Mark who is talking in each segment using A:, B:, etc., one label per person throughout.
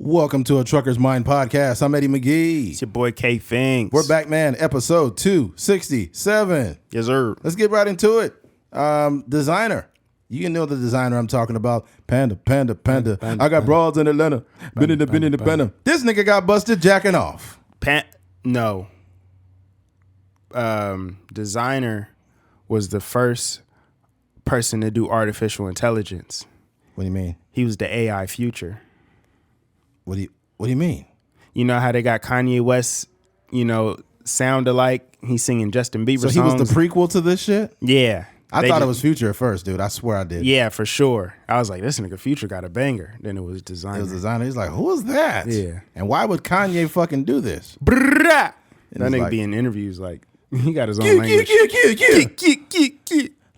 A: Welcome to a Trucker's Mind podcast. I'm Eddie McGee.
B: It's your boy K Finks.
A: We're back, man. Episode 267.
B: Yes, sir.
A: Let's get right into it. Designer. You know the designer I'm talking about. Panda. I got broads in Atlanta. Been in the Panda. This nigga got busted jacking off.
B: No. Designer was the first person to do artificial intelligence.
A: What do you mean?
B: He was the AI future.
A: What do you mean?
B: You know how they got Kanye West, sound alike? He's singing Justin Bieber songs.
A: So he was the prequel to this shit?
B: Yeah.
A: I thought it was Future at first, dude. I swear I did.
B: Yeah, for sure. I was like, this nigga Future got a banger. Then it was Designer.
A: It was Designer. He's like, who is that?
B: Yeah.
A: And why would Kanye fucking do this?
B: That nigga
A: like,
B: be in interviews like, he got his own language.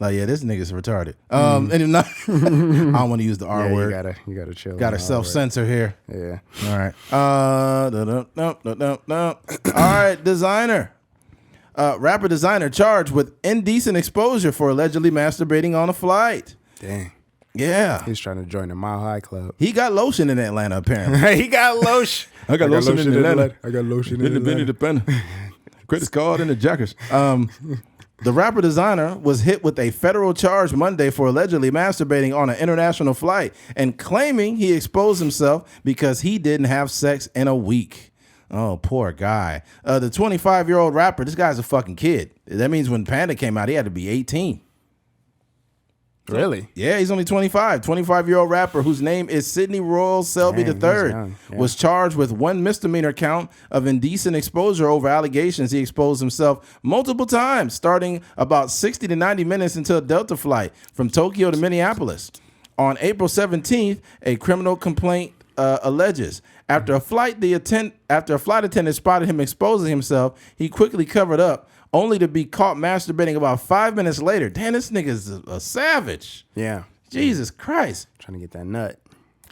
A: Like, yeah, this nigga's retarded. And if not, I don't want to use the R word.
B: You gotta chill.
A: Got to self-censor here.
B: Yeah.
A: All right. All right, Designer. Rapper Designer charged with indecent exposure for allegedly masturbating on a flight.
B: Dang.
A: Yeah.
B: He's trying to join the Mile High Club.
A: He got lotion in Atlanta, apparently.
B: He got lotion.
A: I got lotion in Atlanta.
B: I got lotion in
A: Atlanta. Credit card and the jackers. The rapper Designer was hit with a federal charge Monday for allegedly masturbating on an international flight and claiming he exposed himself because he didn't have sex in a week. Oh, poor guy. The 25-year-old rapper, this guy's a fucking kid. That means when Panda came out, he had to be 18.
B: Really?
A: Yeah, he's only 25. 25-year-old rapper whose name is Sidney Royal Selby III was charged with one misdemeanor count of indecent exposure over allegations he exposed himself multiple times, starting about 60 to 90 minutes into a Delta flight from Tokyo to Minneapolis. On April 17th, a criminal complaint alleges after a flight attendant spotted him exposing himself, he quickly covered up, only to be caught masturbating about 5 minutes later. Damn, this nigga's a savage.
B: Yeah.
A: Jesus Christ.
B: Trying to get that nut.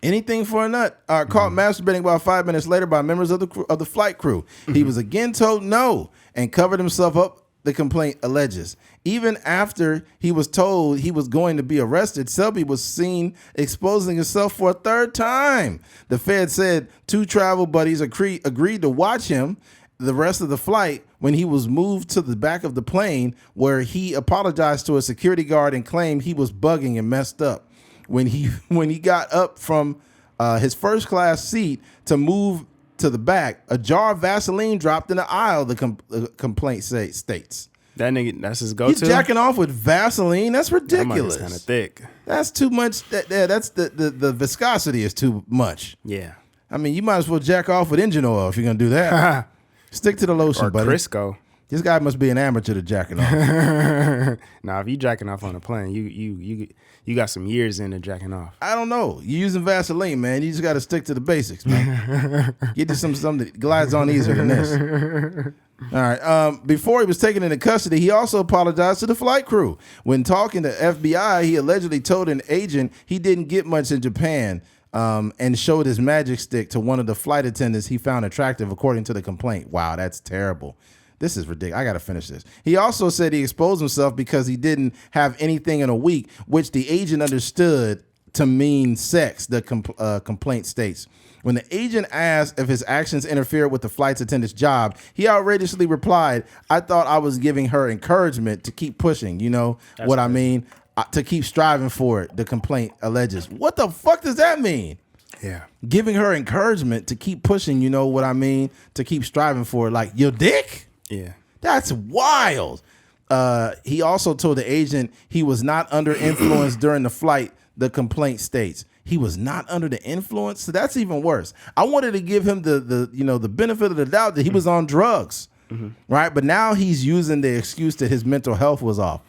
A: Anything for a nut. Caught masturbating about 5 minutes later by members of the flight crew. He was again told no and covered himself up, the complaint alleges. Even after he was told he was going to be arrested, Selby was seen exposing himself for a third time. The Fed said two travel buddies agreed to watch him the rest of the flight when he was moved to the back of the plane, where he apologized to a security guard and claimed he was bugging and messed up. When he got up from his first class seat to move to the back, a jar of Vaseline dropped in the aisle, the complaint states.
B: That nigga, that's his go-to?
A: He's jacking off with Vaseline? That's ridiculous.
B: That kind of thick.
A: That's too much. That's the viscosity is too much.
B: Yeah.
A: I mean, you might as well jack off with engine oil if you're going to do that. Stick to the lotion,
B: or
A: buddy.
B: Crisco.
A: This guy must be an amateur to jacking off.
B: Nah, if you jacking off on a plane, you got some years into jacking off.
A: I don't know. You're using Vaseline, man. You just got to stick to the basics, man. Get to something that glides on easier than this. All right. Before he was taken into custody, he also apologized to the flight crew. When talking to FBI, he allegedly told an agent he didn't get much in Japan, and showed his magic stick to one of the flight attendants he found attractive, according to the complaint. Wow, that's terrible. This is ridiculous. I got to finish this. He also said he exposed himself because he didn't have anything in a week, which the agent understood to mean sex, the complaint states. When the agent asked if his actions interfered with the flight attendant's job, he outrageously replied, "I thought I was giving her encouragement to keep pushing." You know that's what crazy. I mean? To keep striving for it, the complaint alleges. What the fuck does that mean?
B: Yeah.
A: Giving her encouragement to keep pushing, you know what I mean? To keep striving for it. Like, your dick?
B: Yeah.
A: That's wild. He also told the agent he was not under influence during the flight, the complaint states. He was not under the influence? So that's even worse. I wanted to give him the benefit of the doubt that he was on drugs, right? But now he's using the excuse that his mental health was off.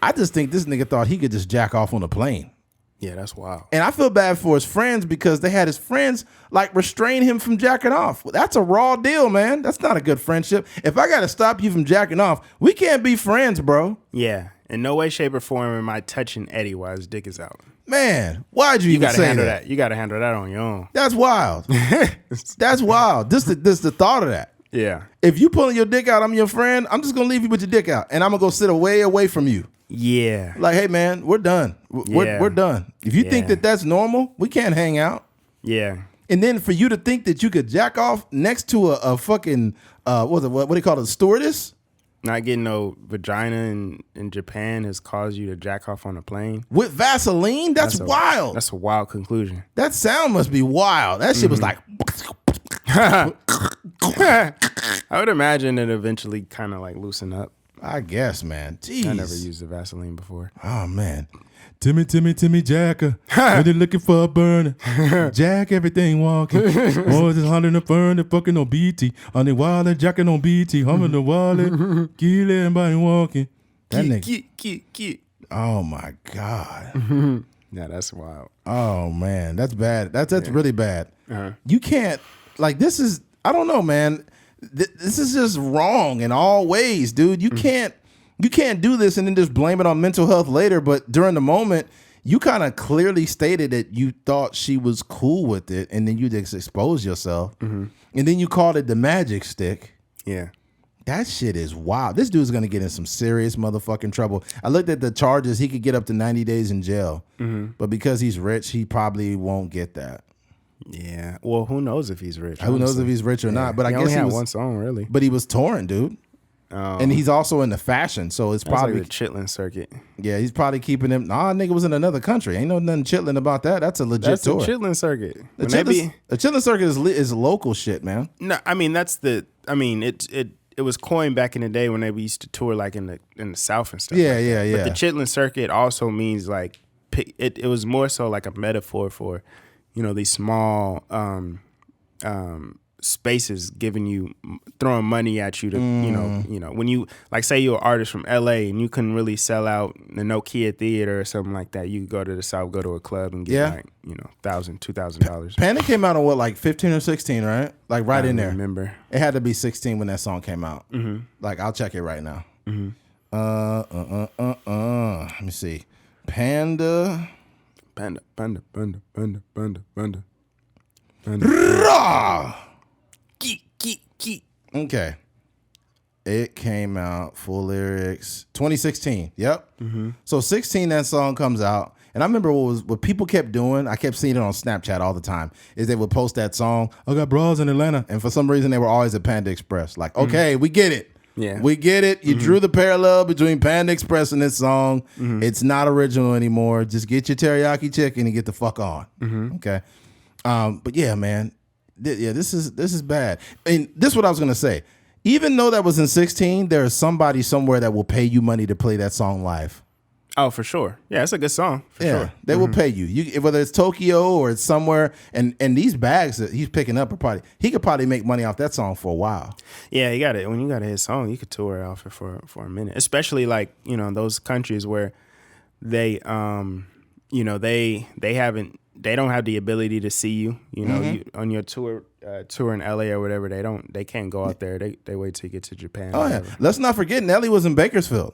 A: I just think this nigga thought he could just jack off on a plane.
B: Yeah, that's wild.
A: And I feel bad for his friends because they had his friends like restrain him from jacking off. That's a raw deal, man. That's not a good friendship. If I got to stop you from jacking off, we can't be friends, bro.
B: Yeah. In no way, shape, or form am I touching Eddie while his dick is out.
A: Man, why'd you even
B: gotta
A: say
B: handle
A: that?
B: You got to handle that on your own.
A: That's wild. That's wild. This the thought of that.
B: Yeah.
A: If you pulling your dick out, I'm your friend. I'm just going to leave you with your dick out. And I'm going to go sit away from you.
B: Yeah.
A: Like, hey, man, we're done. We're done. If you think that that's normal, we can't hang out.
B: Yeah.
A: And then for you to think that you could jack off next to a fucking what do you call it, a stewardess?
B: Not getting no vagina in Japan has caused you to jack off on a plane
A: With Vaseline? That's wild.
B: That's a wild conclusion.
A: That sound must be wild. That shit was like.
B: I would imagine it eventually kind of like loosen up.
A: I guess, man. Jeez.
B: I never used the Vaseline before.
A: Oh, man. Timmy, Jacker. Really looking for a burner. Jack, everything walking. Boys is hollering the burn, the fucking on BT. On the wallet, jacking on BT. Humming the wallet. Kill everybody walking. That nigga. Oh, my God.
B: Yeah, that's wild.
A: Oh, man. That's bad. That's really bad. You can't, like, this is, I don't know, man. This is just wrong in all ways, dude. You can't do this and then just blame it on mental health later. But during the moment, you kind of clearly stated that you thought she was cool with it, and then you just exposed yourself, and then you called it the magic stick.
B: Yeah,
A: that shit is wild. This dude's gonna get in some serious motherfucking trouble. I looked at the charges; he could get up to 90 days in jail, but because he's rich, he probably won't get that.
B: Yeah. Well, who knows if he's rich?
A: Who knows if he's rich or not? But I guess
B: only
A: he
B: had
A: was
B: one song, really.
A: But he was touring, dude. And he's also in the fashion, so it's probably
B: like the chitlin circuit.
A: Yeah, he's probably keeping him. Nah, nigga was in another country. Ain't nothing chitlin about that. That's a legit tour.
B: The chitlin circuit.
A: The chitlin circuit is local shit, man.
B: No, I mean it was coined back in the day when they used to tour like in the South and stuff.
A: Yeah.
B: But the chitlin circuit also means like it was more so like a metaphor for, these small spaces throwing money at you to when you like say you're an artist from LA and you couldn't really sell out the Nokia Theater or something like that, you could go to the South, go to a club and get like $1,000-$2,000.
A: Panic came out on what, like 15 or 16, right? Like right in there.
B: I remember
A: it had to be 16 when that song came out. Like I'll check it right now. Let me see. Panda. Rah! Okay. It came out, full lyrics, 2016. Yep. So 16, that song comes out. And I remember what people kept doing, I kept seeing it on Snapchat all the time, is they would post that song, I got bras in Atlanta. And for some reason, they were always at Panda Express. Like, okay, we get it.
B: Yeah.
A: We get it. You drew the parallel between Panda Express and this song. It's not original anymore. Just get your teriyaki chicken and get the fuck on. Okay. But yeah, man. This is bad. And this is what I was gonna say. Even though that was in 16, there is somebody somewhere that will pay you money to play that song live.
B: Oh, for sure. Yeah, it's a good song. For sure.
A: They will pay you. Whether it's Tokyo or it's somewhere. And these bags that he's picking up he could probably make money off that song for a while.
B: Yeah, you got it. When you got a hit song, you could tour off it for a minute. Especially like those countries where they they don't have the ability to see you. You on your tour in LA or whatever. They can't go out there. They wait till you get to Japan.
A: Oh yeah. Let's not forget Nelly was in Bakersfield.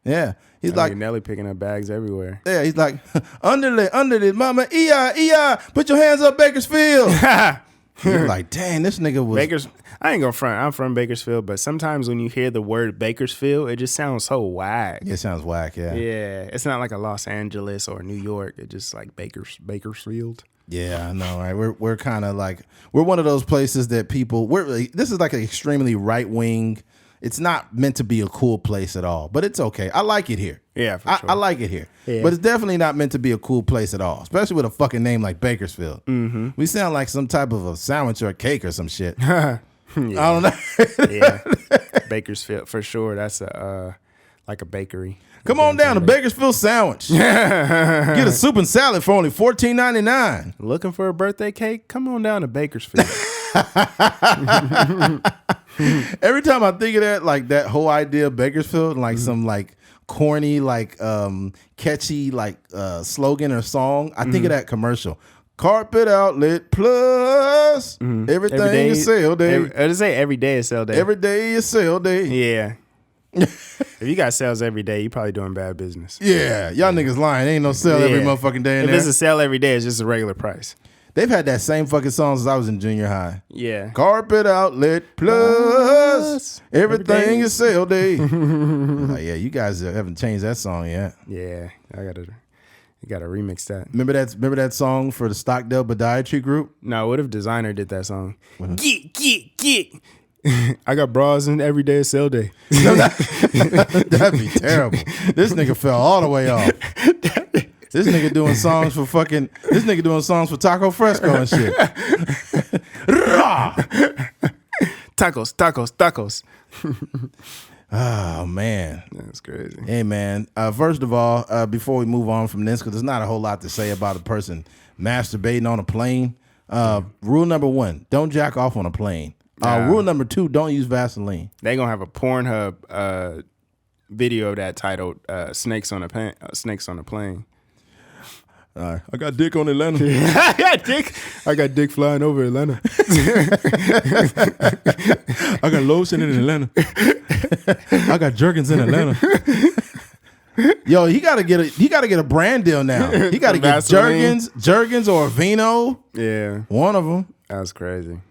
A: Yeah, he's like
B: Nelly picking up bags everywhere.
A: Yeah, he's like underlay, mama, put your hands up, Bakersfield. You're like, dang, this nigga was
B: I ain't gonna front. I'm from Bakersfield, but sometimes when you hear the word Bakersfield, it just sounds so whack.
A: It sounds whack, yeah.
B: Yeah, it's not like a Los Angeles or New York. It's just like Bakersfield.
A: Yeah, I know, right? We're kind of like we're one of those places that this is like an extremely right wing. It's not meant to be a cool place at all, but it's okay. I like it here.
B: Yeah, for sure.
A: I like it here. Yeah. But it's definitely not meant to be a cool place at all, especially with a fucking name like Bakersfield. We sound like some type of a sandwich or a cake or some shit. I don't know.
B: Yeah, Bakersfield, for sure. That's like a bakery.
A: Come on down to Bakersfield Sandwich. Get a soup and salad for only $14.99.
B: Looking for a birthday cake? Come on down to Bakersfield.
A: Every time I think of that, like that whole idea of Bakersfield, like some like corny, like catchy, like slogan or song, I think of that commercial. Carpet Outlet Plus. Everything is sale day.
B: I say every day is sale day.
A: Every day is sale day.
B: Yeah. If you got sales every day, you probably doing bad business.
A: Yeah. Y'all niggas lying. Ain't no sale every motherfucking day in there.
B: If it's a sale every day, it's just a regular price.
A: They've had that same fucking song since I was in junior high.
B: Yeah.
A: Carpet Outlet Plus. Everything is sale day. Like, yeah, you guys haven't changed that song yet.
B: Yeah. You got to remix that.
A: Remember that song for the Stockdale Podiatry Group?
B: No, what if Designer did that song? Get. I got bras in every day of sale day.
A: That'd be terrible. This nigga fell all the way off. This nigga doing songs for Taco Fresco and shit.
B: Tacos.
A: Oh man,
B: that's crazy.
A: Hey man, first of all, before we move on from this, because there's not a whole lot to say about a person masturbating on a plane. Rule number 1: don't jack off on a plane. Rule number 2: don't use Vaseline.
B: They gonna have a Pornhub video of that titled "Snakes on a Plane."
A: I got dick on Atlanta.
B: I got dick flying over Atlanta.
A: I got lotion in Atlanta. I got Jergens in Atlanta. Yo, he gotta get a brand deal now. He gotta get Jergens or Vino.
B: Yeah,
A: one of them.
B: That's crazy.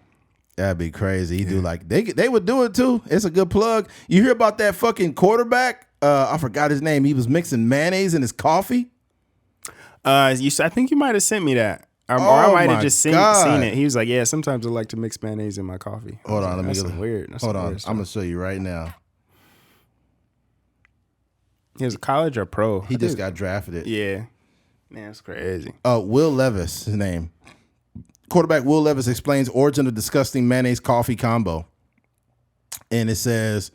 A: That'd be crazy. He do like they would do it too. It's a good plug. You hear about that fucking quarterback? I forgot his name. He was mixing mayonnaise in his coffee.
B: I think you might have sent me that. Or I might have just seen it. He was like, "Yeah, sometimes I like to mix mayonnaise in my coffee."
A: Hold on, let me
B: get weird.
A: Hold on, I'm gonna show you right now.
B: He was a college or pro?
A: He just got drafted.
B: Yeah, man, that's crazy.
A: Will Levis, his name. Quarterback Will Levis explains origin of disgusting mayonnaise coffee combo, and it says.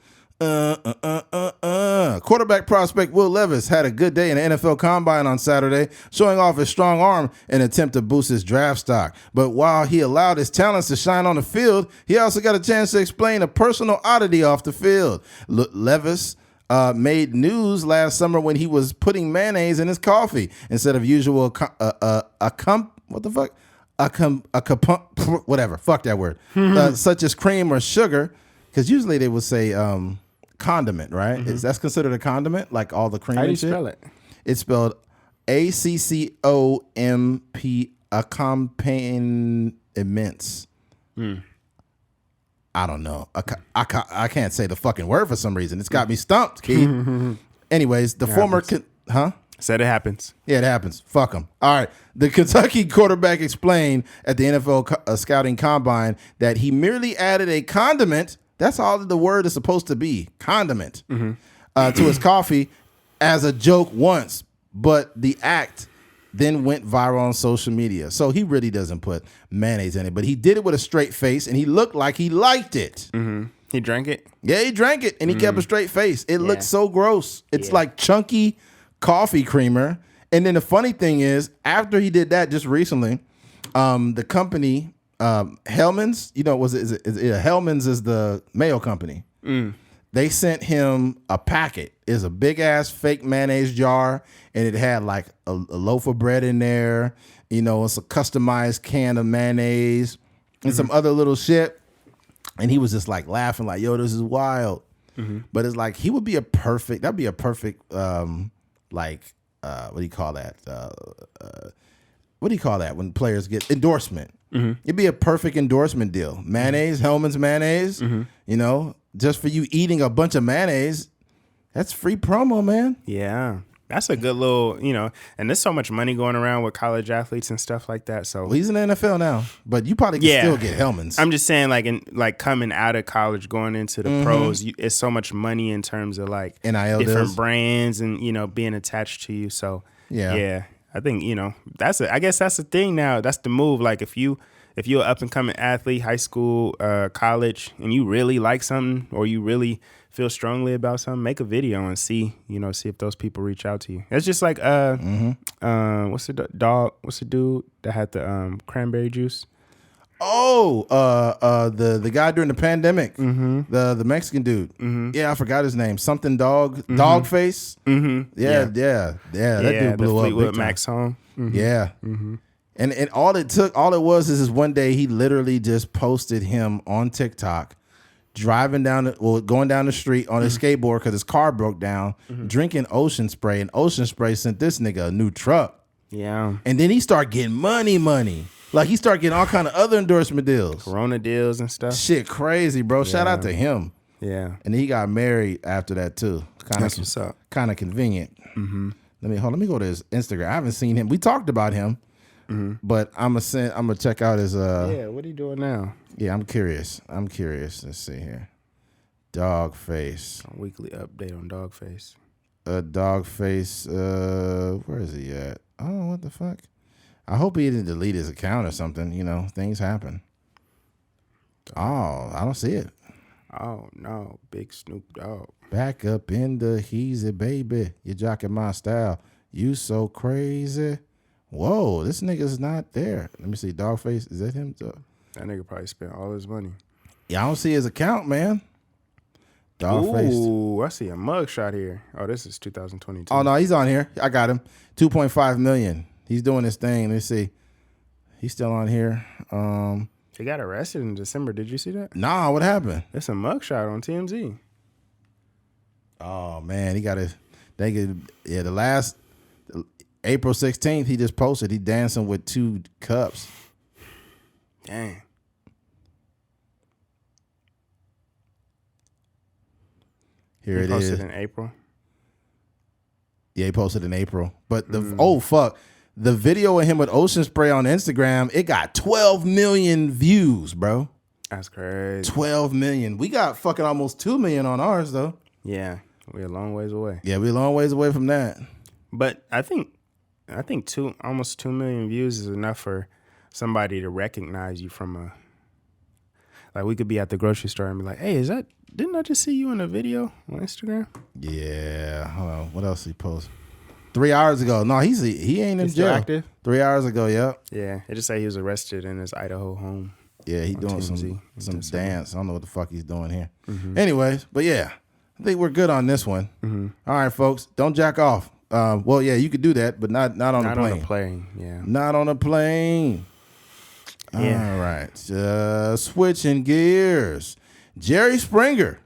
A: Quarterback prospect Will Levis had a good day in the NFL Combine on Saturday, showing off his strong arm in an attempt to boost his draft stock. But while he allowed his talents to shine on the field, he also got a chance to explain a personal oddity off the field. Levis made news last summer when he was putting mayonnaise in his coffee instead of usual whatever, fuck that word, such as cream or sugar, because usually they would say condiment, right?
B: Mm-hmm.
A: That's considered a condiment, like all the cream.
B: How do you
A: and shit?
B: spell it?
A: It's spelled ACCOMP, accompaniments. I don't know. I can't say the fucking word for some reason. It's got me stumped, Keith. Anyways, the former...
B: Said it happens.
A: Yeah, it happens. Fuck them. All right. The Kentucky quarterback explained at the NFL scouting combine that he merely added a condiment. That's all the word is supposed to be. Condiment. To his coffee as a joke once. But the act then went viral on social media. So he really doesn't put mayonnaise in it. But he did it with a straight face and he looked like he liked it.
B: Mm-hmm. He drank it?
A: Yeah, he drank it and he kept a straight face. It looked so gross. It's like chunky coffee creamer. And then the funny thing is, after he did that just recently, the company Hellman's, Hellman's is the mayo company. They sent him a packet. It's a big ass fake mayonnaise jar, and it had like a loaf of bread in there. It's a customized can of mayonnaise and some other little shit. And he was just like laughing, like, "Yo, this is wild." But it's like that'd be a perfect, what do you call that? What do you call that when players get endorsement? It'd be a perfect endorsement deal. Mayonnaise, Hellman's mayonnaise, just for you eating a bunch of mayonnaise. That's free promo, man.
B: Yeah. That's a good little, and there's so much money going around with college athletes and stuff like that. So
A: he's in the NFL now, but you probably can still get Hellman's.
B: I'm just saying, coming out of college, going into the pros, it's so much money in terms of like
A: NIL
B: different brands and being attached to you. So yeah, I think I guess that's the thing now. That's the move. Like if you're an up and coming athlete, high school, college, and you really like something or you really feel strongly about something, make a video and see if those people reach out to you. It's just like what's the dude that had the cranberry juice?
A: The guy during the pandemic, the Mexican dude. Yeah, I forgot his name. Something dog, dog face. That dude blew up big time.
B: Max Home.
A: Yeah. And all it was is one day he literally just posted him on TikTok going down the street on his skateboard because his car broke down, drinking Ocean Spray, and Ocean Spray sent this nigga a new truck.
B: Yeah.
A: And then he started getting money. Like he started getting all kind of other endorsement deals.
B: Corona deals and stuff.
A: Shit crazy, bro. Shout out to him.
B: Yeah.
A: And he got married after that too.
B: That's what's up.
A: Kind of convenient. Let me go to his Instagram. I haven't seen him. We talked about him, but I'm gonna check out his.
B: Yeah, what are you doing now?
A: Yeah, I'm curious. Let's see here. Dogface.
B: A weekly update on Dogface.
A: Dogface. Where is he at? Oh, what the fuck? I hope he didn't delete his account or something. You know, things happen. Oh, I don't see it.
B: Oh no, big Snoop Dogg.
A: Back up in the heezy, baby. You jocking my style. You so crazy. Whoa, this nigga's not there. Let me see. Dogface. Is that him?
B: That nigga probably spent all his money.
A: Yeah, I don't see his account, man. Dogface.
B: Ooh, I see a mugshot here. Oh, this is 2022.
A: Oh no, he's on here. I got him. 2.5 million. He's doing his thing. Let's see. He's still on here.
B: He got arrested in December. Did you see that?
A: Nah, what happened?
B: It's a mugshot on TMZ.
A: Oh man, he got his. The last April 16th, he just posted. He dancing with 2 cups.
B: Dang.
A: Here it is.
B: He posted in April.
A: Yeah, he posted in April. But the video of him with ocean spray on Instagram, it got 12 million views, bro.
B: That's crazy.
A: 12 million. We got fucking almost 2 million on ours, though.
B: Yeah, we're a long ways away.
A: Yeah, we're a long ways away from that.
B: But I think almost 2 million views is enough for somebody to recognize you from a. Like, we could be at the grocery store and be like, "Hey, didn't I just see you in a video on Instagram?"
A: Yeah. Hold on. What else he post? 3 hours ago. No, he ain't in
B: He's
A: jail.
B: still active?
A: 3 hours ago. Yep.
B: Yeah, it just say he was arrested in his Idaho home.
A: Yeah, he doing
B: TMZ.
A: some dance. I don't know what the fuck he's doing here. Anyways, but yeah, I think we're good on this one. All right, folks, don't jack off. Well, yeah, you could do that, but not on the plane.
B: Not on the plane. Yeah.
A: Not on a plane.
B: Yeah.
A: All right. Switching gears. Jerry Springer.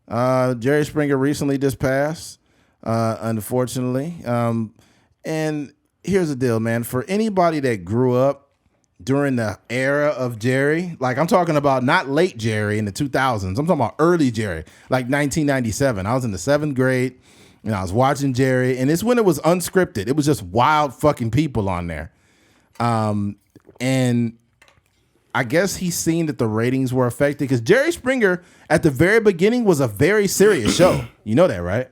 A: Jerry Springer recently just passed, unfortunately. And here's the deal, man. For anybody that grew up during the era of Jerry, like I'm talking about not late Jerry in the 2000s. I'm talking about early Jerry, like 1997. I was in the 7th grade and I was watching Jerry, and it's when it was unscripted. It was just wild fucking people on there. And I guess he's seen that the ratings were affected because Jerry Springer at the very beginning was a very serious show. You know that, right?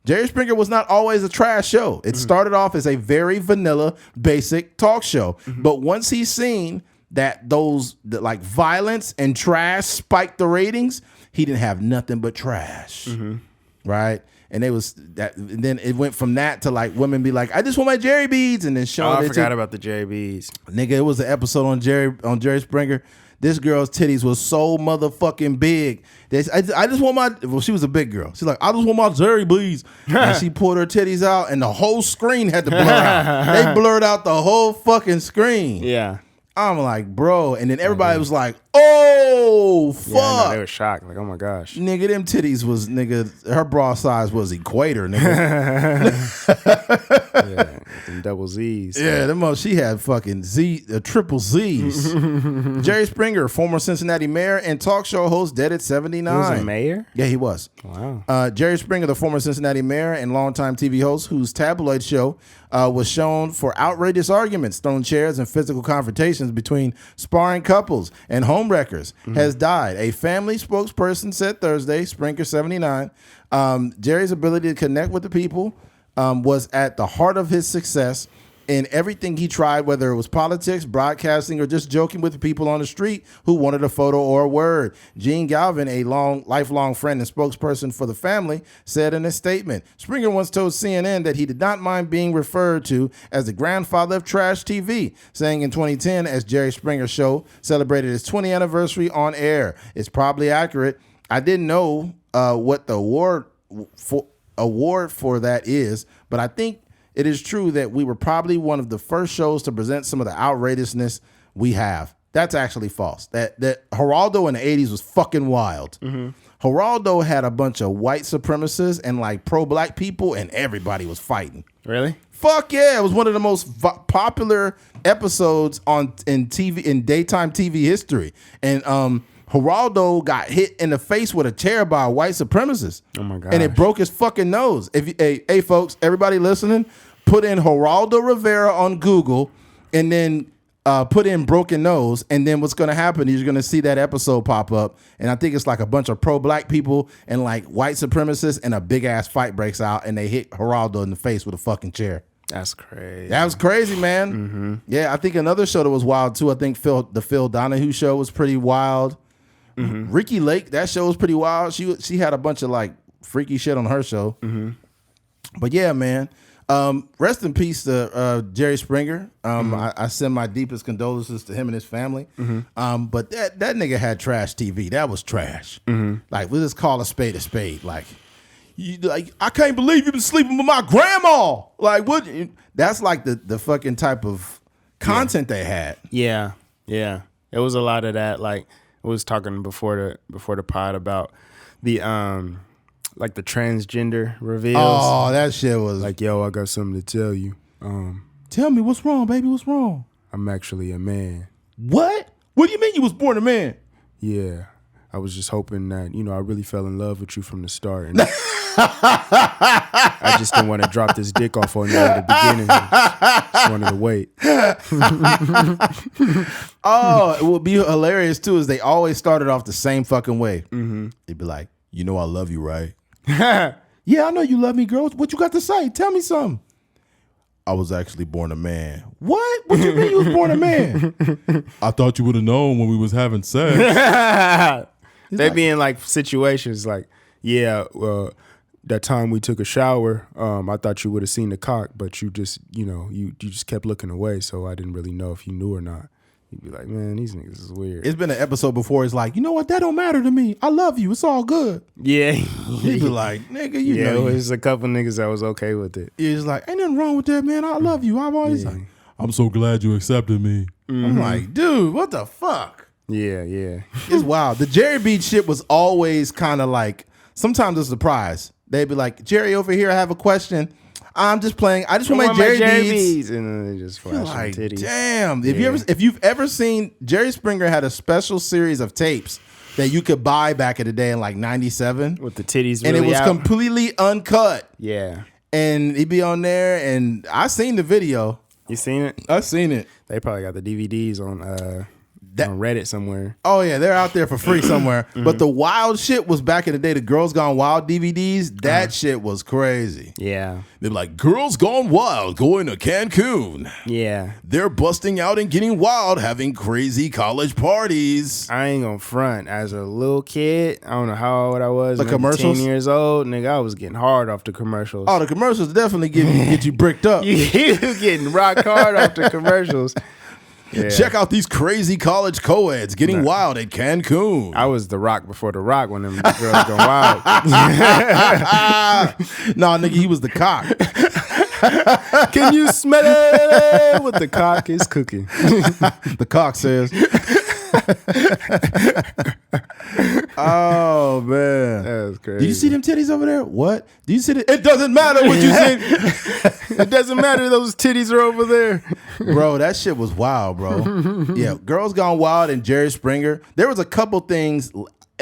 A: Jerry Springer was not always a trash show. It started off as a very vanilla, basic talk show. But once he's seen that like violence and trash spiked the ratings, he didn't have nothing but trash, right? And then it went from that to like women be like, "I just want my Jerry beads," and then show.
B: I forgot about the Jerry beads.
A: Nigga, it was an episode on Jerry Springer. This girl's titties was so motherfucking big. I just want my. Well, she was a big girl. She's like, "I just want my Jerry beads," and she pulled her titties out, and the whole screen had to blur out. They blurred out the whole fucking screen.
B: Yeah.
A: I'm like, bro, and then everybody was like, "Oh fuck!"
B: Yeah, no, they were shocked. Like, oh my gosh,
A: nigga, them titties was her bra size was equator, nigga.
B: yeah, them double Z's.
A: Yeah, she had fucking triple Z's. Jerry Springer, former Cincinnati mayor and talk show host, dead at 79.
B: He was a mayor?
A: Yeah, he was.
B: Wow.
A: Jerry Springer, the former Cincinnati mayor and longtime TV host, whose tabloid show was shown for outrageous arguments, thrown chairs, and physical confrontations between sparring couples and homewreckers, has died. A family spokesperson said Thursday, Springer 79, Jerry's ability to connect with the people was at the heart of his success in everything he tried, whether it was politics, broadcasting, or just joking with the people on the street who wanted a photo or a word. Gene Galvin, a lifelong friend and spokesperson for the family, said in a statement, Springer once told CNN that he did not mind being referred to as the grandfather of trash TV, saying in 2010, as Jerry Springer Show celebrated its 20th anniversary on air. It's probably accurate. I didn't know what the award for that is, but I think it is true that we were probably one of the first shows to present some of the outrageousness we have. That's actually false. That Geraldo in the 80s was fucking wild. Geraldo had a bunch of white supremacists and like pro-black people, and everybody was fighting.
B: Really?
A: Fuck yeah. It was one of the most popular episodes in daytime TV history. And Geraldo got hit in the face with a chair by a white supremacist.
B: Oh my god!
A: And it broke his fucking nose. If hey folks, everybody listening, put in Geraldo Rivera on Google, and then put in broken nose, and then what's going to happen is you're going to see that episode pop up, and I think it's like a bunch of pro-black people and like white supremacists, and a big-ass fight breaks out, and they hit Geraldo in the face with a fucking chair.
B: That's crazy.
A: That was crazy, man. Mm-hmm. Yeah, I think another show that was wild, too, I think the Phil Donahue show was pretty wild. Mm-hmm. Ricky Lake, that show was pretty wild. She had a bunch of like freaky shit on her show. Mm-hmm. But yeah, man. Rest in peace to Jerry Springer. I send my deepest condolences to him and his family. Mm-hmm. But that nigga had trash TV. That was trash. Mm-hmm. Like, we'll just call a spade a spade. Like, I can't believe you've been sleeping with my grandma. Like, what? That's like the fucking type of content they had.
B: Yeah, yeah. It was a lot of that. Like, I was talking before the pod about the like the transgender reveals.
A: Oh, that shit was
B: like, yo, I got something to tell you.
A: Tell me what's wrong, baby. What's wrong?
B: I'm actually a man.
A: What? What do you mean you was born a man?
B: Yeah. I was just hoping that, I really fell in love with you from the start. And I just didn't want to drop this dick off on you at the beginning. Just wanted to wait.
A: Oh, it would be hilarious, too, is they always started off the same fucking way. Mm-hmm. They'd be like, I love you, right? Yeah, I know you love me, girl. What you got to say? Tell me something. I was actually born a man. What? What you mean you was born a man? I thought you would have known when we was having sex.
B: They be in like situations like, yeah, that time we took a shower, I thought you would have seen the cock, but you just, you just kept looking away, so I didn't really know if you knew or not. You'd be like, man, these niggas is weird.
A: It's been an episode before. It's like, you know what? That don't matter to me. I love you. It's all good.
B: Yeah.
A: He'd be like, nigga, you know.
B: Yeah, there's a couple niggas that was okay with it.
A: He's like, ain't nothing wrong with that, man. I love you. I'm always like, I'm so glad you accepted me. Mm-hmm. I'm like, dude, what the fuck?
B: Yeah, yeah.
A: It's wild. The Jerry Beat shit was always kind of like, sometimes a surprise. They'd be like, Jerry, over here, I have a question. I'm just playing. I just want my Jerry Beats.
B: And then they just flash
A: like,
B: titties.
A: Damn. If you've ever seen, Jerry Springer had a special series of tapes that you could buy back in the day in like 97.
B: With the titties
A: and
B: really
A: it was
B: out.
A: completely uncut.
B: Yeah.
A: And he'd be on there, and I seen the video.
B: You seen it?
A: I seen it.
B: They probably got the DVDs on Reddit somewhere.
A: Oh yeah, they're out there for free somewhere. Mm-hmm. But the wild shit was back in the day. The Girls Gone Wild DVDs. That shit was crazy.
B: Yeah.
A: They're like, Girls Gone Wild going to Cancun.
B: Yeah.
A: They're busting out and getting wild, having crazy college parties.
B: I ain't gonna front. As a little kid, I don't know how old I was.
A: The commercials?
B: 10 years old, nigga, I was getting hard off the commercials.
A: Oh, the commercials definitely get you bricked up.
B: You getting rock hard off the commercials. Yeah.
A: Check out these crazy college co-eds getting wild at Cancun.
B: I was the Rock before the Rock when them girls go wild.
A: Nah, nigga, he was the cock.
B: Can you smell it? What the cock is cooking.
A: The cock says. Oh man,
B: that was crazy.
A: Did you see them titties over there? What? Do you see it? It doesn't matter what you see.
B: It doesn't matter. Those titties are over there,
A: bro. That shit was wild, bro. Yeah, Girls Gone Wild and Jerry Springer. There was a couple things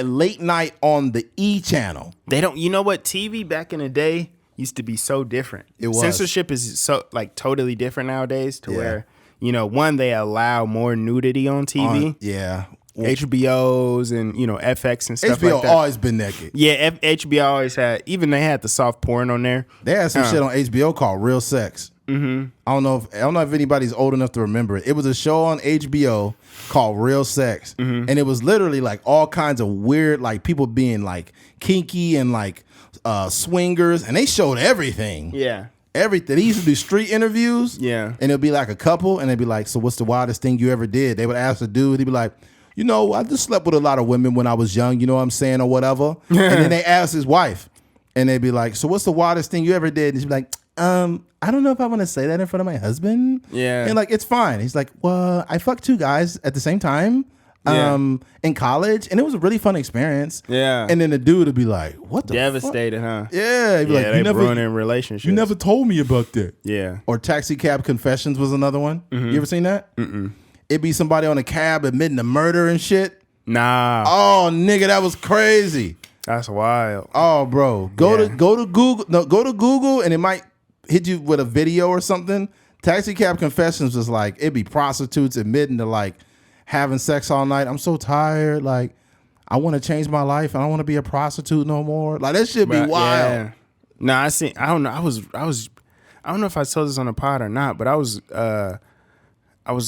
A: late night on the E channel.
B: They don't. You know what? TV back in the day used to be so different.
A: It was.
B: Censorship is so like totally different nowadays. To where one, they allow more nudity on TV.
A: Yeah.
B: HBO's and FX and stuff
A: HBO
B: like that.
A: always been naked.
B: Yeah, HBO always had. Even they had the soft porn on there.
A: They had some shit on HBO called Real Sex. Mm-hmm. I don't know if anybody's old enough to remember it. It was a show on HBO called Real Sex, and it was literally like all kinds of weird, like people being like kinky and like swingers, and they showed everything.
B: Yeah.
A: Everything. They used to do street interviews.
B: Yeah.
A: And it'd be like a couple, and they'd be like, so what's the wildest thing you ever did? They would ask the dude, he'd be like, I just slept with a lot of women when I was young, you know what I'm saying, or whatever. And then they ask his wife, and they'd be like, so what's the wildest thing you ever did? And she'd be like, I don't know if I want to say that in front of my husband.
B: Yeah.
A: And like, it's fine. He's like, well, I fucked two guys at the same time in college, and it was a really fun experience.
B: Yeah.
A: And then the dude would be like, what the
B: Devastated,
A: fuck?
B: huh?
A: Yeah. He'd be like,
B: they ruining relationships.
A: You never told me about that.
B: Yeah.
A: Or Taxi Cab Confessions was another one. You ever seen that? Mm-mm. It'd be somebody on a cab admitting to murder and shit.
B: Nah.
A: Oh, nigga, that was crazy.
B: That's wild.
A: Oh, bro, go to Google. No, go to Google, and it might hit you with a video or something. Taxi cab confessions was like it'd be prostitutes admitting to like having sex all night. I'm so tired. Like I want to change my life. I don't want to be a prostitute no more. Like that shit be wild. Yeah.
B: No, I don't know. I don't know if I told this on the pod or not, but I was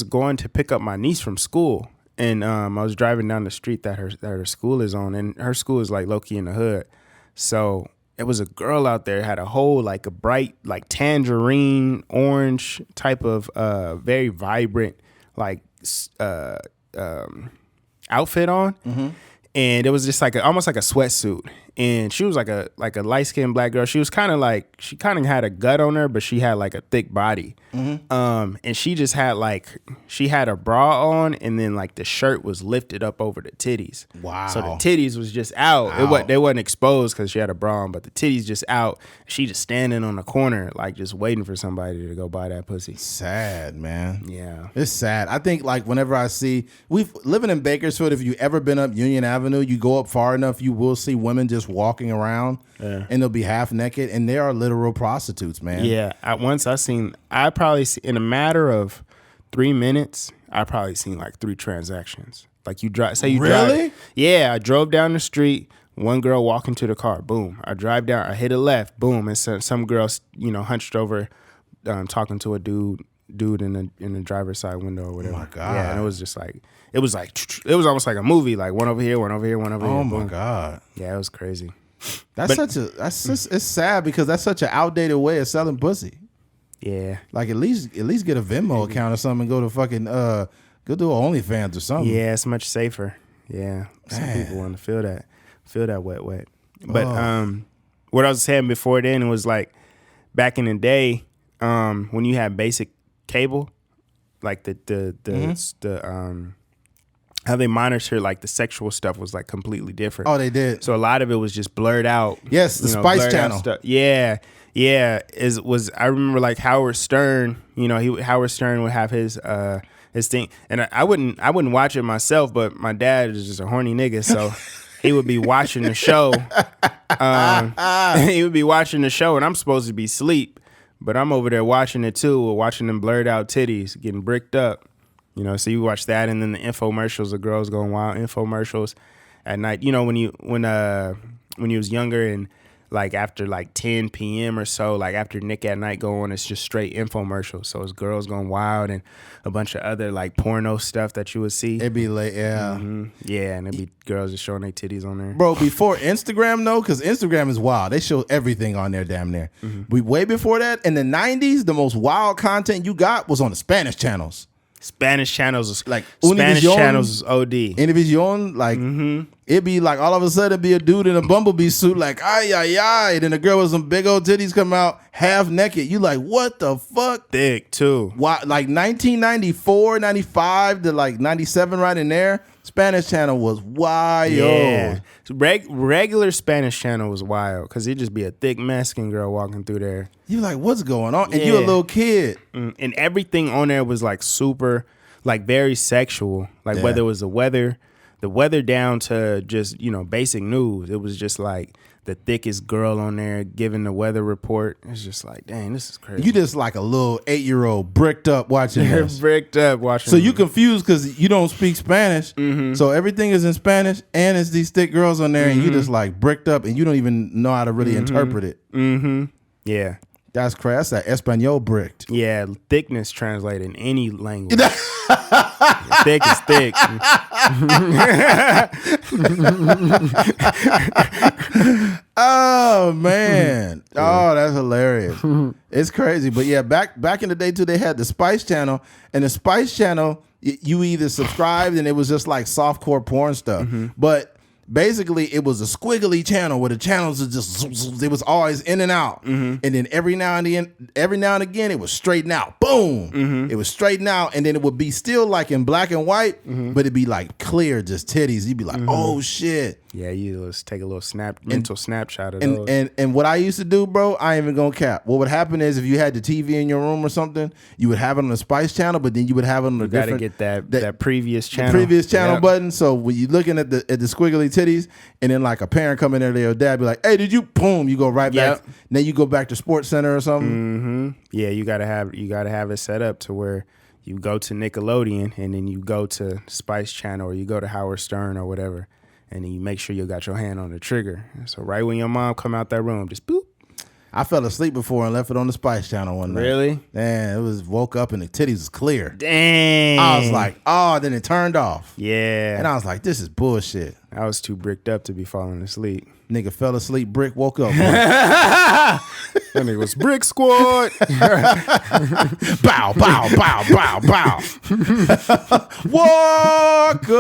B: going to pick up my niece from school. And I was driving down the street that her school is on, and her school is like low-key in the hood. So it was a girl out there, had a whole like a bright like tangerine orange type of very vibrant like outfit on. Mm-hmm. And it was just like almost like a sweatsuit. And she was like a light-skinned black girl. She was kind of had a gut on her, but she had like a thick body. Mm-hmm. And she just had she had a bra on, and then like the shirt was lifted up over the titties.
A: Wow.
B: So the titties was just out. Wow. They wasn't exposed because she had a bra on, but the titties just out. She just standing on the corner, like just waiting for somebody to go buy that pussy.
A: Sad, man.
B: Yeah.
A: It's sad. I think like whenever I see, living in Bakersfield, if you ever been up Union Avenue, you go up far enough, you will see women just walking around and they'll be half naked, and they are literal prostitutes, man.
B: Yeah. I probably in a matter of 3 minutes, I probably seen like 3 transactions. Like you drive,
A: really?
B: Yeah, I drove down the street, one girl walking to the car, boom. I drive down, I hit a left, boom, and some girl, hunched over, talking to a dude in the driver's side window or whatever. Oh my God. Yeah, and it was almost like a movie, like one over here, one over here, one over here.
A: Oh
B: boom.
A: My God.
B: Yeah, it was crazy.
A: It's sad because that's such an outdated way of selling pussy.
B: Yeah.
A: Like at least get a Venmo account or something and go to fucking go do OnlyFans or something.
B: Yeah, it's much safer. Yeah. Some people want to feel that wet. But what I was saying before then, it was like back in the day, when you had basic cable, like the how they monitor like the sexual stuff was like completely different.
A: Oh, they did.
B: So a lot of it was just blurred out.
A: Yes, the Spice Channel.
B: Yeah. I remember like Howard Stern. Howard Stern would have his thing, and I wouldn't watch it myself, but my dad is just a horny nigga, so he would be watching the show. He would be watching the show, and I'm supposed to be asleep, but I'm over there watching it too, watching them blurred out titties getting bricked up. So you watch that, and then the infomercials, the girls going wild infomercials at night. When you was younger, and like after like 10 p.m. or so, like after Nick at Night go on, it's just straight infomercials. So it's girls going wild and a bunch of other like porno stuff that you would see.
A: It'd be late, yeah.
B: Mm-hmm. Yeah, and it'd be girls just showing their titties on there.
A: Bro, before Instagram, though, because Instagram is wild. They show everything on there damn near. Mm-hmm. Way before that, in the 90s, the most wild content you got was on the Spanish channels.
B: Spanish channels is
A: like
B: Spanish channels is OD.
A: Univision, like it'd be like all of a sudden be a dude in a bumblebee suit, like ay ay ay, and then a girl with some big old titties come out half naked. You like, what the fuck?
B: Thick too.
A: Why? Like 1994, 95 to like 97, right in there. Spanish channel was wild.
B: Yeah, regular Spanish channel was wild because it'd just be a thick Mexican girl walking through there.
A: You like, what's going on? And you a little kid.
B: And everything on there was like super, like very sexual. Like whether it was the weather down to just, basic news. It was just like the thickest girl on there giving the weather report. It's just like, dang, this is crazy.
A: You just like a little 8-year-old bricked up watching this.
B: Bricked up watching.
A: So you confused because you don't speak Spanish. Mm-hmm. So everything is in Spanish and it's these thick girls on there and you just like bricked up and you don't even know how to really interpret it.
B: Mm-hmm. Yeah.
A: That's crazy. That's that Espanol bricked.
B: Yeah, thickness translated in any language. Thick is thick.
A: Oh man. Oh, that's hilarious. It's crazy. But yeah, back in the day too, they had the Spice Channel, and the Spice Channel, you either subscribed and it was just like softcore porn stuff. But basically, it was a squiggly channel where the channels are just, it was always in and out. And then every now and again, it was straighten out. Boom. It was straighten out. And then it would be still like in black and white, but it'd be like clear, just titties. You'd be like, oh shit.
B: Yeah, you just take a little mental snapshot of those.
A: And what I used to do, bro, I ain't even gonna cap. What would happen is if you had the TV in your room or something, you would have it on the Spice Channel, but then you would have it on the different.
B: You gotta get that previous channel.
A: The previous channel button. So when you're looking at the squiggly titties, and then like a parent come in there, their dad be like, "Hey, did you?" Boom, you go right back. Then you go back to Sports Center or something.
B: Mm-hmm. Yeah, you gotta have it set up to where you go to Nickelodeon and then you go to Spice Channel or you go to Howard Stern or whatever. And then you make sure you got your hand on the trigger. So right when your mom come out that room, just boop.
A: I fell asleep before and left it on the Spice Channel one night.
B: Really?
A: Man, woke up and the titties was clear.
B: Dang.
A: I was like, oh, then it turned off.
B: Yeah.
A: And I was like, this is bullshit.
B: I was too bricked up to be falling asleep.
A: Nigga fell asleep, brick, woke up.
B: That nigga was Brick Squad.
A: Bow, bow, bow, bow, bow. Walker.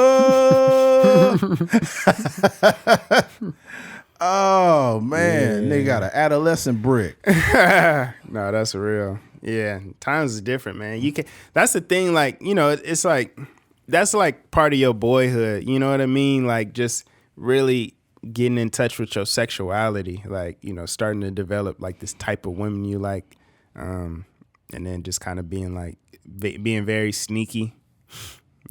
A: Oh, man. Nigga got an adolescent brick.
B: No, that's real. Yeah. Times is different, man. That's the thing, like, you know, it's like, that's like part of your boyhood. You know what I mean? Like, just really getting in touch with your sexuality, like, you know, starting to develop like this type of women you like, and then just kind of being very sneaky.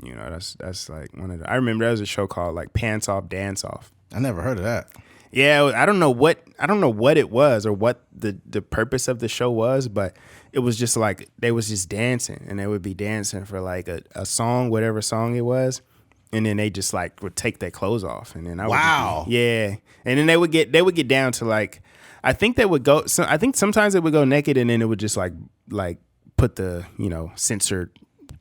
B: You know, that's like one of the. I remember there was a show called like Pants Off, Dance Off.
A: I never heard of that.
B: Yeah, I don't know what it was or what the purpose of the show was, but it was just like they was just dancing and they would be dancing for like a song, whatever song it was. And then they just like would take their clothes off, and then and then they would get down to like, I think they would go. So I think sometimes they would go naked, and then it would just like put the, you know, censored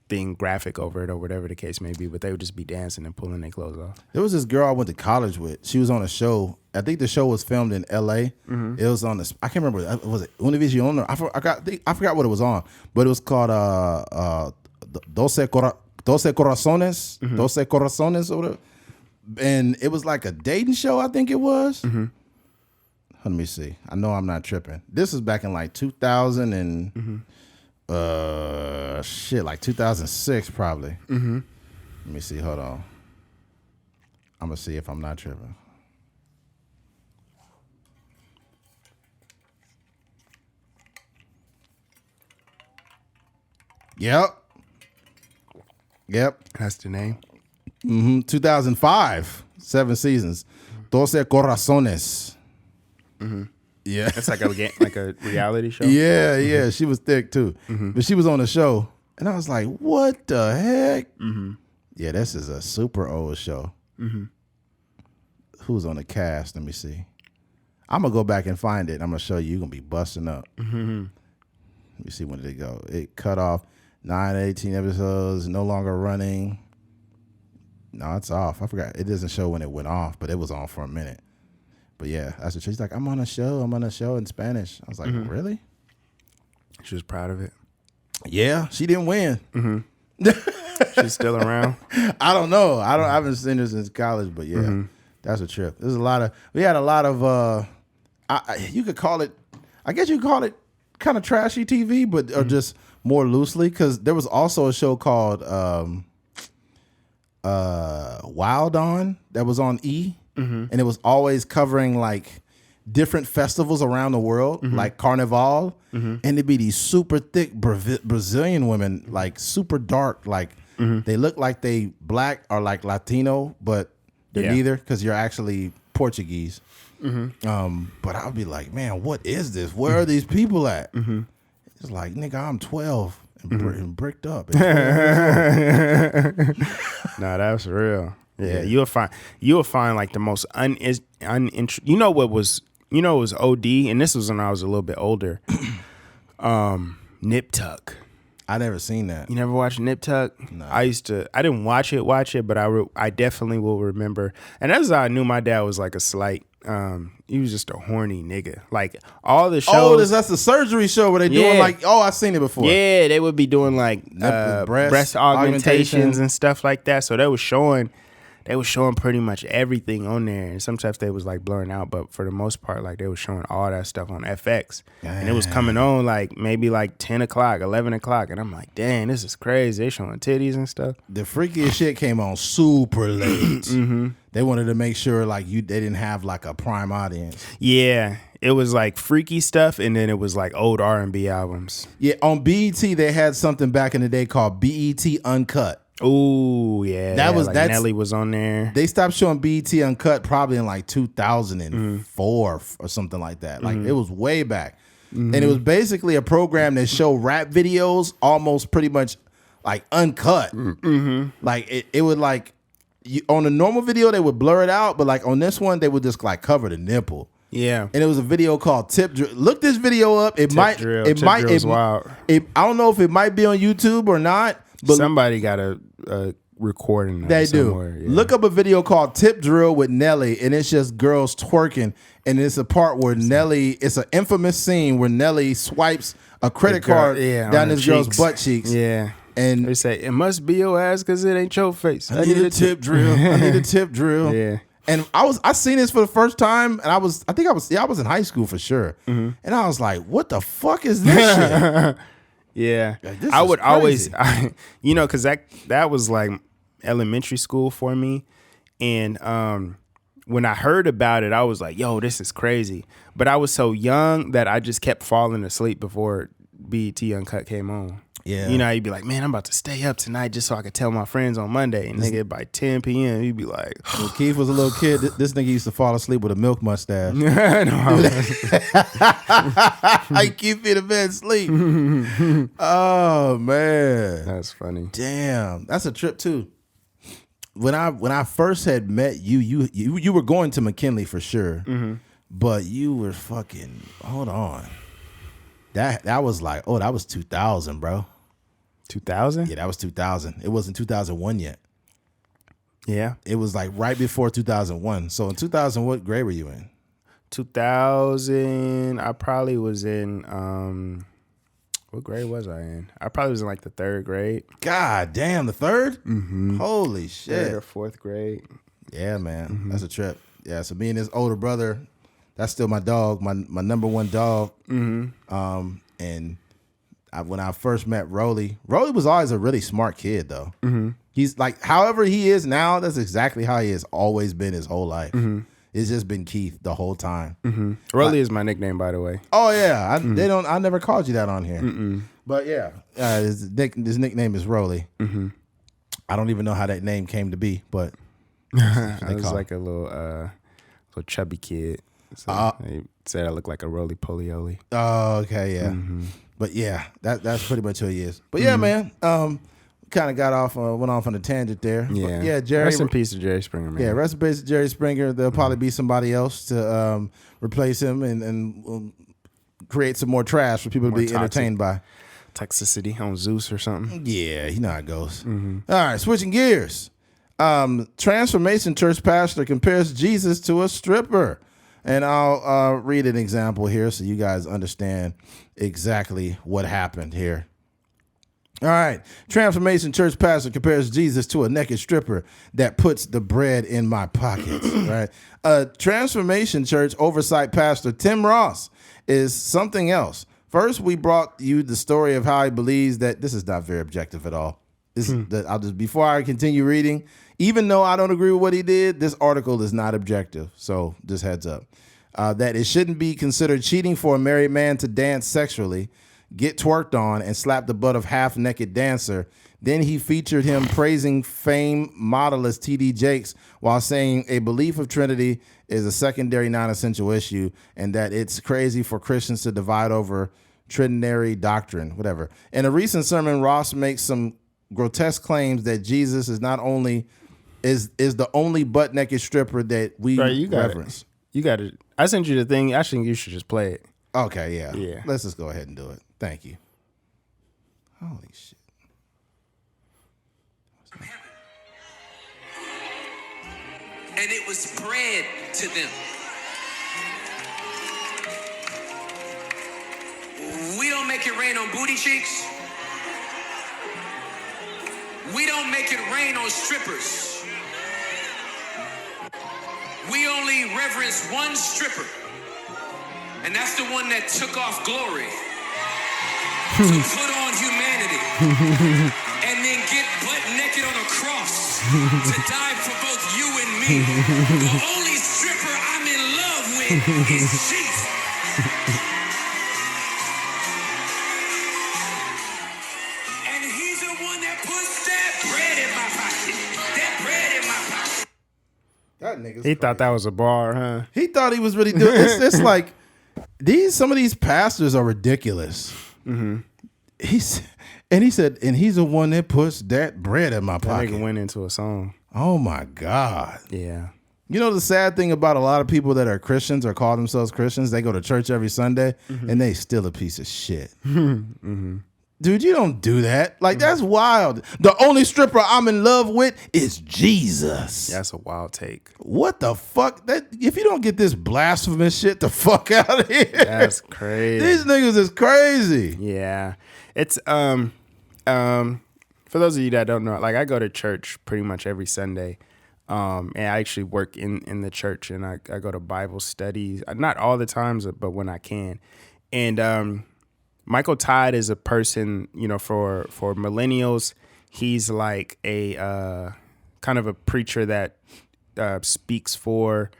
B: thing graphic over it or whatever the case may be. But they would just be dancing and pulling their clothes off.
A: There was this girl I went to college with. She was on a show. I think the show was filmed in L.A. Mm-hmm. It was on this. I can't remember. Was it Univision? I forgot what it was on, but it was called Doce Corazones, mm-hmm. Doce Corazones, or whatever. And it was like a dating show, I think it was. Mm-hmm. Let me see. I know I'm not tripping. This is back in like 2000 and like 2006 probably. Mm-hmm. Let me see. Hold on. I'm gonna see if I'm not tripping. Yep.
B: That's the name.
A: 2005, 7 seasons. 12 Corazones.
B: Mm-hmm.
A: Yeah.
B: That's like a reality show.
A: Yeah. She was thick too. Mm-hmm. But she was on the show. And I was like, what the heck? Mm-hmm. Yeah, this is a super old show. Mm-hmm. Who's on the cast? Let me see. I'm going to go back and find it. I'm going to show you. You're going to be busting up. Mm-hmm. Let me see, when did it go? It cut off 9-18 episodes, no longer running. No, it's off. I forgot. It doesn't show when it went off, but it was on for a minute. But yeah, that's what she's like, I'm on a show in Spanish. I was like, really?
B: She was proud of it.
A: Yeah, she didn't win.
B: Mm-hmm. She's still around.
A: I don't know. I haven't seen her since college, but yeah, that's a trip. We had a lot of, you could call it, I guess you could call it kind of trashy TV, but or just more loosely, because there was also a show called Wild On that was on E, and it was always covering like different festivals around the world, like Carnival, and it'd be these super thick Brazilian women, like super dark, like they look like they black or like Latino, but they're neither, because you're actually Portuguese. But I'll be like, man, what is this? Where are these people at? It's like, nigga, I'm 12 and bricked up.
B: Nah, that's real. Yeah, you'll find like the most uninteresting. You know what was OD, and this was when I was a little bit older. Nip Tuck.
A: I never seen that.
B: You never watched Nip Tuck? No. I didn't watch it, but I definitely will remember. And that's how I knew my dad was like a slight. He was just a horny nigga. Like all the shows.
A: Oh, that's the surgery show where they doing like, I've seen it before.
B: Yeah, they would be doing like breast augmentations and stuff like that. So they was showing they were showing pretty much everything on there, and sometimes they was like blurring out, but for the most part, like they were showing all that stuff on FX, and it was coming on like maybe like 10 o'clock, 11 o'clock, and I'm like, dang, this is crazy. They showing titties and stuff.
A: The freakiest shit came on super late. They wanted to make sure like they didn't have like a prime audience.
B: Yeah, it was like freaky stuff, and then it was like old R&B albums.
A: Yeah, on BET they had something back in the day called BET Uncut.
B: Oh yeah, like Nelly was on there.
A: They stopped showing BET Uncut probably in like 2004 or something like that. Like it was way back, and it was basically a program that showed rap videos almost pretty much like uncut. Like it would like on a normal video they would blur it out, but like on this one they would just like cover the nipple.
B: Yeah,
A: and it was a video called Tip Drill. Look this video up. It might.
B: Wild.
A: I don't know if it might be on YouTube or not. But
B: somebody got a recording.
A: They do.
B: Yeah.
A: Look up a video called Tip Drill with Nelly, and it's just girls twerking, and it's a part where Nelly. It's an infamous scene where Nelly swipes a credit card down this girl's butt cheeks.
B: Yeah. And they say, it must be your ass because it ain't your face.
A: I need a tip drill. I need a tip drill.
B: Yeah.
A: And I seen this for the first time, and I was in high school for sure, and I was like, what the fuck is this shit?
B: Yeah,
A: like,
B: I would always, because that was like elementary school for me, and when I heard about it, I was like, "Yo, this is crazy." But I was so young that I just kept falling asleep before BET Uncut came on.
A: Yeah,
B: you know, you'd be like, "Man, I'm about to stay up tonight just so I could tell my friends on Monday," and nigga, by 10 p.m. you'd be like,
A: when Keith was a little kid, this nigga used to fall asleep with a milk mustache. I keep in the bed sleep. Oh man,
B: that's funny.
A: Damn, that's a trip too. When I first had met you were going to McKinley for sure, but you were fucking. Hold on, that was like that was 2000, bro.
B: 2000?
A: Yeah, that was 2000. It wasn't 2001 yet.
B: Yeah,
A: it was like right before 2001. So in 2000, what grade were you in?
B: 2000, I probably was in, what grade was I in? I probably was in like the 3rd grade.
A: God damn, the 3rd?
B: Mm-hmm.
A: Holy shit.
B: 3rd or 4th grade.
A: Yeah, man. That's a trip. Yeah, so me and his older brother, that's still my dog, my number one dog. And when I first met Rolly was always a really smart kid though. He's like, however he is now, that's exactly how he has always been his whole life. It's just been Keith the whole time.
B: Rolly is my nickname, by the way.
A: Oh yeah, I never called you that on here. But yeah, his nickname is Rolly. I don't even know how that name came to be, but
B: I was like a little chubby kid. So they said I look like a roly poly.
A: Oh, okay, yeah. But yeah, that's pretty much who he is. But yeah, man, kind of went off on a tangent there.
B: Yeah,
A: but yeah. Jerry,
B: rest in peace to Jerry Springer, man.
A: Yeah, rest in peace to Jerry Springer. There'll probably be somebody else to replace him and create some more trash for people to be entertained by.
B: Toxicity on Zeus or something.
A: Yeah, you know how it goes. All right, switching gears. Transformation Church pastor compares Jesus to a stripper. And I'll read an example here so you guys understand exactly what happened here. All right. Transformation Church pastor compares Jesus to a naked stripper that puts the bread in my pockets. Right. Transformation Church oversight pastor Tim Ross is something else. First, we brought you the story of how he believes that this is not very objective at all. Before I continue reading, even though I don't agree with what he did, this article is not objective. So just heads up. That it shouldn't be considered cheating for a married man to dance sexually, get twerked on, and slap the butt of half-naked dancer. Then he featured him praising famed modelist T.D. Jakes while saying a belief of Trinity is a secondary non-essential issue and that it's crazy for Christians to divide over Trinitarian doctrine, whatever. In a recent sermon, Ross makes some grotesque claims that Jesus is not only is the only butt naked stripper that we reverence.
B: You got it. I sent you the thing. I think you should just play it.
A: Okay, yeah.
B: Yeah.
A: Let's just go ahead and do it. Thank you. Holy shit.
C: And it was bread to them. We don't make it rain on booty cheeks. We don't make it rain on strippers. we only reverence one stripper, and that's the one that took off glory to put on humanity and then get butt naked on a cross to die for both you and me. The only stripper I'm in love with is Jesus. And he's the one that puts that bread in my pocket. That bread in my pocket.
A: That nigga's
B: He thought that was a bar, huh?
A: He thought he was really doing it's like some of these pastors are ridiculous. Mm-hmm. He said, and he's the one that puts that bread in my
B: That
A: pocket.
B: nigga went into a song.
A: Oh my God.
B: Yeah.
A: You know the sad thing about a lot of people that are Christians or call themselves Christians, they go to church every Sunday and they still a piece of shit. Dude, you don't do that. Like, that's wild. The only stripper I'm in love with is Jesus.
B: That's a wild take.
A: What the fuck? If you don't get this blasphemous shit the fuck out of here.
B: That's crazy.
A: These niggas is crazy.
B: Yeah. It's for those of you that don't know, like I go to church pretty much every Sunday. And I actually work in the church, and I go to Bible studies, not all the times, but when I can. And Michael Todd is a person, you know, for millennials, he's like a kind of a preacher that speaks for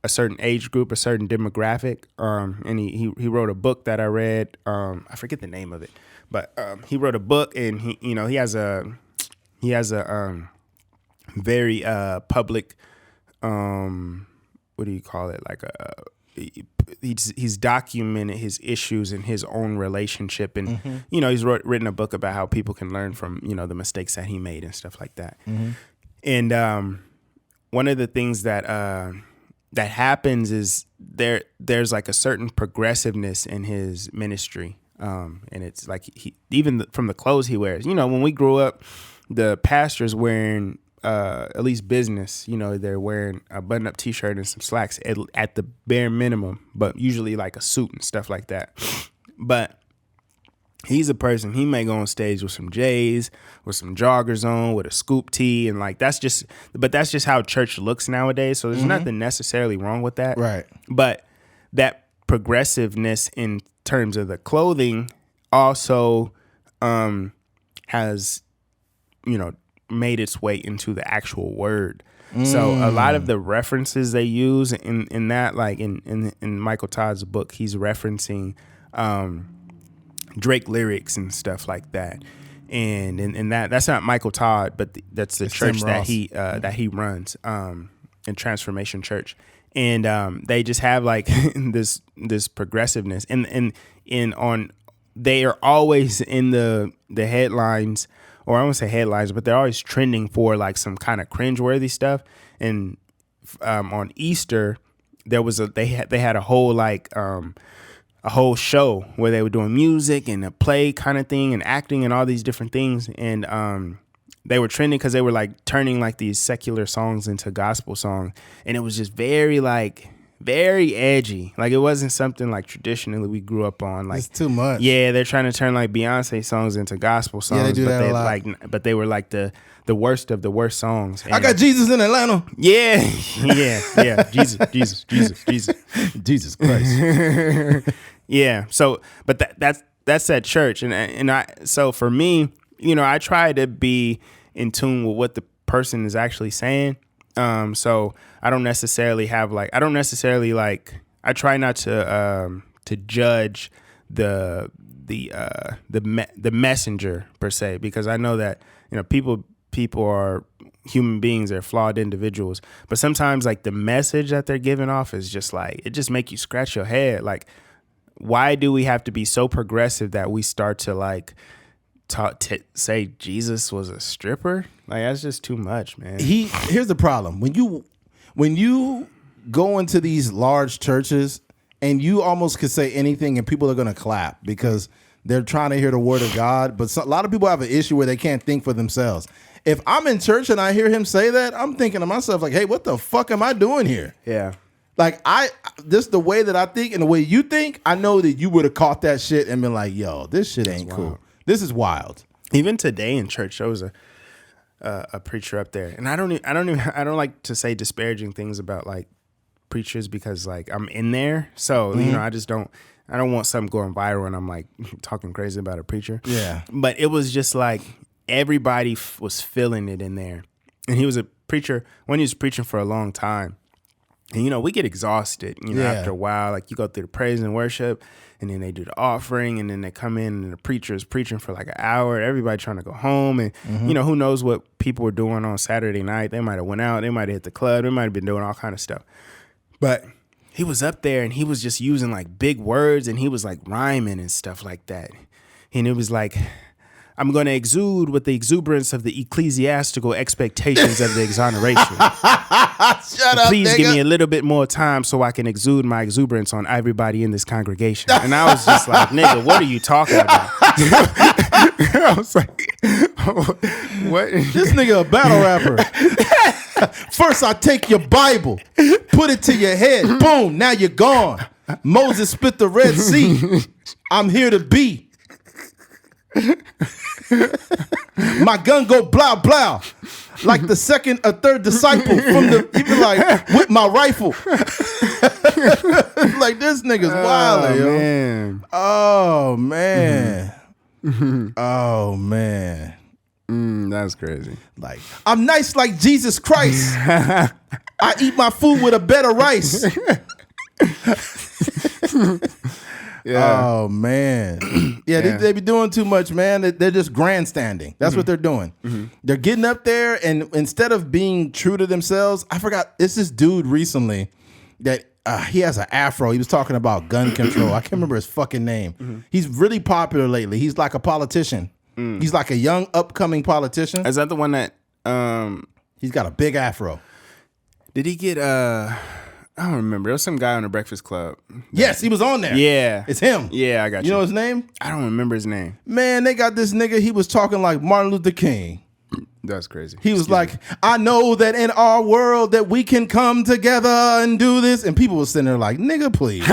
B: a certain age group, a certain demographic. And he wrote a book that I read. I forget the name of it, but he wrote a book, and he has a very public, what do you call it? Like he's documented his issues in his own relationship, and he's written a book about how people can learn from the mistakes that he made and stuff like that. And one of the things that happens is there's like a certain progressiveness in his ministry, and it's like even from the clothes he wears. When we grew up, the pastor's wearing at least business, they're wearing a button-up T-shirt and some slacks at the bare minimum, but usually like a suit and stuff like that. But he's a person, he may go on stage with some J's, with some joggers on, with a scoop tee, and like that's just how church looks nowadays. So there's nothing necessarily wrong with that.
A: Right.
B: But that progressiveness in terms of the clothing also has, made its way into the actual word. So a lot of the references they use in that, like in Michael Todd's book, he's referencing Drake lyrics and stuff like that. And that's not Michael Todd, but that's the church that he runs, in Transformation Church. And they just have like this progressiveness, and they are always in the headlines. Or I won't say headlines, but they're always trending for like some kind of cringeworthy stuff. And on Easter, they had a whole show where they were doing music and a play kind of thing and acting and all these different things. And they were trending because they were like turning like these secular songs into gospel songs, and it was just very edgy. Like it wasn't something like traditionally we grew up on. Like
A: it's too much.
B: Yeah, they're trying to turn like Beyonce songs into gospel songs.
A: Yeah, they do that a lot.
B: But they were like the worst of the worst songs. And
A: I got Jesus in Atlanta.
B: Yeah. Jesus.
A: Jesus Christ.
B: Yeah. So, but that's at church, and so for me, I try to be in tune with what the person is actually saying. So I don't necessarily I try not to judge the messenger per se, because I know that, people are human beings, they're flawed individuals, but sometimes like the message that they're giving off is just like, it just make you scratch your head. Like, why do we have to be so progressive that we start to like say Jesus was a stripper? Like, that's just too much, man.
A: Here's the problem. When you go into these large churches and you almost could say anything and people are going to clap because they're trying to hear the word of God. But a lot of people have an issue where they can't think for themselves. If I'm in church and I hear him say that, I'm thinking to myself like, hey, what the fuck am I doing here?
B: Yeah.
A: Like this the way that I think and the way you think, I know that you would have caught that shit and been like, yo, this shit ain't cool. This is wild.
B: Even today in church, there was a preacher up there, and I don't like to say disparaging things about like preachers because like I'm in there. So, you know, I don't want something going viral and I'm like talking crazy about a preacher.
A: Yeah.
B: But it was just like everybody was feeling it in there. And he was a preacher when he was preaching for a long time. And, you know, we get exhausted, you know, after a while. Like, you go through the praise and worship, and then they do the offering, and then they come in, and the preacher is preaching for like an hour. Everybody trying to go home. And, you know, who knows what people were doing on Saturday night. They might have went out. They might have hit the club. They might have been doing all kind of stuff. But he was up there, and he was just using, like, big words, and he was, like, rhyming and stuff like that. And it was like, I'm going to exude with the exuberance of the ecclesiastical expectations of the exoneration.
A: Shut up,
B: Please
A: nigga.
B: give me a little bit more time so I can exude my exuberance on everybody in this congregation. And I was just like, nigga, what are you talking about? I was like, what?
A: This nigga a battle rapper. First, I take your Bible, put it to your head. Boom, now you're gone. Moses split the Red Sea. I'm here to be. My gun go blah blah, like the second or third disciple from the. Even like with my rifle. Like this nigga's wild, yo.
B: Man.
A: Oh man. Oh man.
B: That's crazy.
A: Like I'm nice like Jesus Christ. I eat my food with a bed of rice.
B: Yeah.
A: Oh man, yeah, They be doing too much, man. They're just grandstanding. That's what they're doing. They're getting up there, and instead of being true to themselves, I forgot. It's this dude recently that he has an afro. He was talking about gun control. I can't remember his fucking name. He's really popular lately. He's like a politician. He's like a young upcoming politician.
B: Is that the one that?
A: He's got a big afro.
B: Did he get? I don't remember. There was some guy on the Breakfast Club.
A: Yes, he was on there.
B: Yeah,
A: It's him.
B: Yeah, I got you.
A: You know his name?
B: I don't remember his name.
A: Man, they got this nigga. He was talking like Martin Luther King.
B: That's crazy.
A: He was like, I know that in our world that we can come together and do this. And people were sitting there like, nigga, please.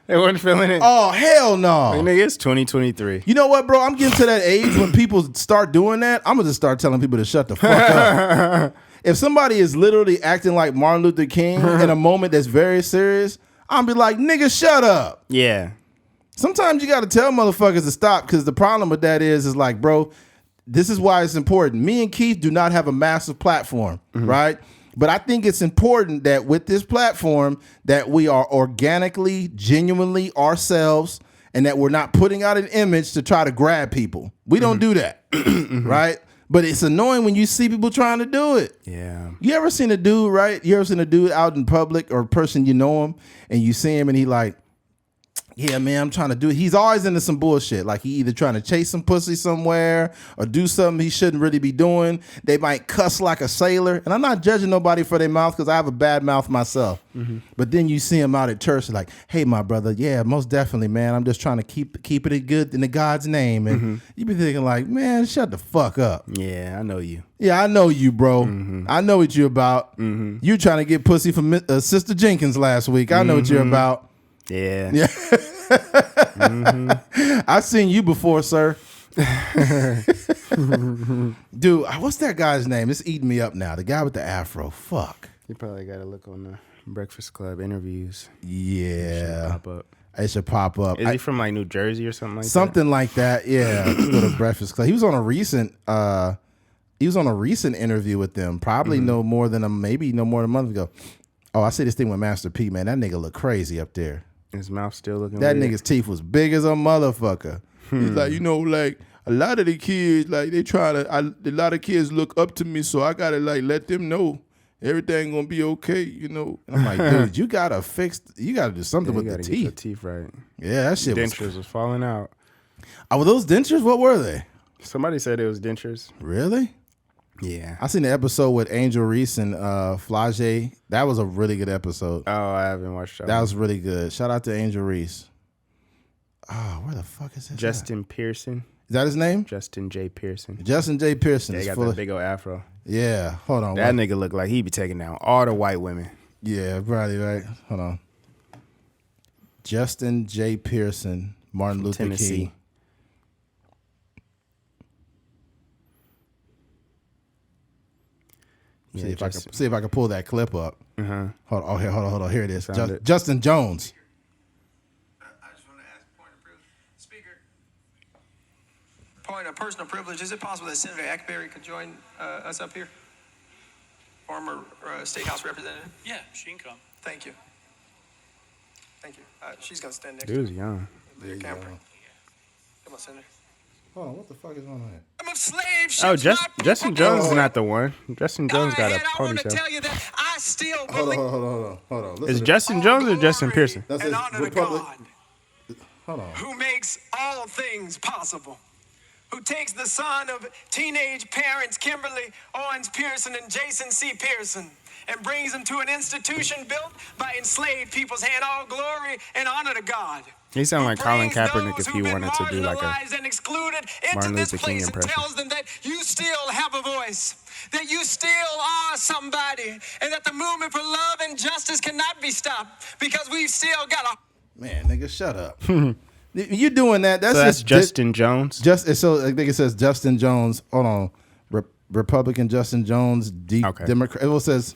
B: They weren't feeling it.
A: Oh, hell no.
B: Like, nigga, it's 2023.
A: You know what, bro? I'm getting to that age when people start doing that. I'm going to just start telling people to shut the fuck up. If somebody is literally acting like Martin Luther King in a moment that's very serious, I'll be like, nigga, shut up.
B: Yeah.
A: Sometimes you got to tell motherfuckers to stop, because the problem with that is like, bro, this is why it's important. Me and Keith do not have a massive platform, right? But I think it's important that with this platform that we are organically, genuinely ourselves, and that we're not putting out an image to try to grab people. We don't do that, right? But it's annoying when you see people trying to do it.
B: Yeah.
A: You ever seen a dude, right? You ever seen a dude out in public, or a person you know him, and you see him and he like, yeah, man, I'm trying to do it. He's always into some bullshit. Like he either trying to chase some pussy somewhere or do something he shouldn't really be doing. They might cuss like a sailor. And I'm not judging nobody for their mouth, because I have a bad mouth myself. But then you see him out at church like, hey, my brother, yeah, most definitely, man. I'm just trying to keep it good in the God's name. And you be thinking like, man, shut the fuck up.
B: Yeah, I know you.
A: Yeah, I know you, bro. I know what you about. You trying to get pussy from Sister Jenkins last week. I know what you're about.
B: Yeah.
A: Yeah. I've seen you before, sir. Dude, what's that guy's name? It's eating me up now. The guy with the afro. Fuck.
B: You probably got to look on the Breakfast Club interviews.
A: Yeah.
B: Pop up.
A: It should pop up.
B: Is he from like New Jersey or something like that?
A: Something like that. Yeah. Go to Breakfast Club. He was on a recent interview with them. Probably no more than a month ago. Oh, I see this thing with Master P, man. That nigga look crazy up there.
B: His mouth still looking
A: That
B: weird?
A: nigga's teeth was big as a motherfucker. He's like, like a lot of the kids, like they a lot of kids look up to me, so I gotta like let them know everything gonna be okay, And I'm like, dude, you gotta do something with the
B: Get
A: teeth.
B: your teeth right.
A: Yeah, that shit
B: Dentures was falling out.
A: Oh, were those dentures? What were they?
B: Somebody said it was dentures.
A: Really?
B: Yeah.
A: I seen the episode with Angel Reese and Flage. That was a really good episode.
B: Oh, I haven't watched that.
A: That was really good. Shout out to Angel Reese. Oh, where the fuck is this?
B: Justin Pearson.
A: Is that his name?
B: Justin J. Pearson.
A: Justin J. Pearson.
B: Yeah, he got that big old afro.
A: Yeah, hold on.
B: That nigga look like he be taking down all the white women.
A: Yeah, probably right. Hold on. Justin J. Pearson, Martin Luther
B: Tennessee.
A: King. See if I can pull that clip up.
B: Uh-huh.
A: Hold on. Here it is.
B: Found it.
A: Justin Jones.
D: I just want to ask point of privilege. Speaker. Point of personal privilege. Is it possible that Senator Ackberry could join us up here? Former State House Representative.
E: Yeah, she can come.
D: Thank you. Thank you. She's going to stand next
B: Dude's
D: to
B: young.
D: the camera. Come on, Senator.
A: Hold on, what the fuck is on here?
D: I'm a slave.
B: Oh, Justin Jones is not the one. Justin Jones got a
D: I want to
B: ponytail.
D: tell you that I still
A: Hold
D: believe.
A: on. Listen
B: Is
A: to-
B: Justin Jones or Justin Pearson?
A: That's
D: and
A: his
D: honor to
A: Republic.
D: God,
A: Hold on.
D: who makes all things possible, who takes the son of teenage parents Kimberly Owens Pearson and Jason C. Pearson and brings them to an institution built by enslaved people's hand. All glory and honor to God.
B: He sound like Colin
D: Brings
B: Kaepernick
D: those
B: if he
D: who've been
B: wanted to do like a
D: marginalized and excluded into
B: Martin
D: this
B: Luther King
D: place and
B: impression.
D: tells them that you still have a voice, that you still are somebody, and that the movement for love and justice cannot be stopped because we've still got a.
A: Man, nigga, shut up. You doing that? That's
B: So that's
A: just
B: Justin Jones.
A: So I think it says Justin Jones. Hold on, Republican Justin Jones,
B: Okay.
A: Democrat. It says,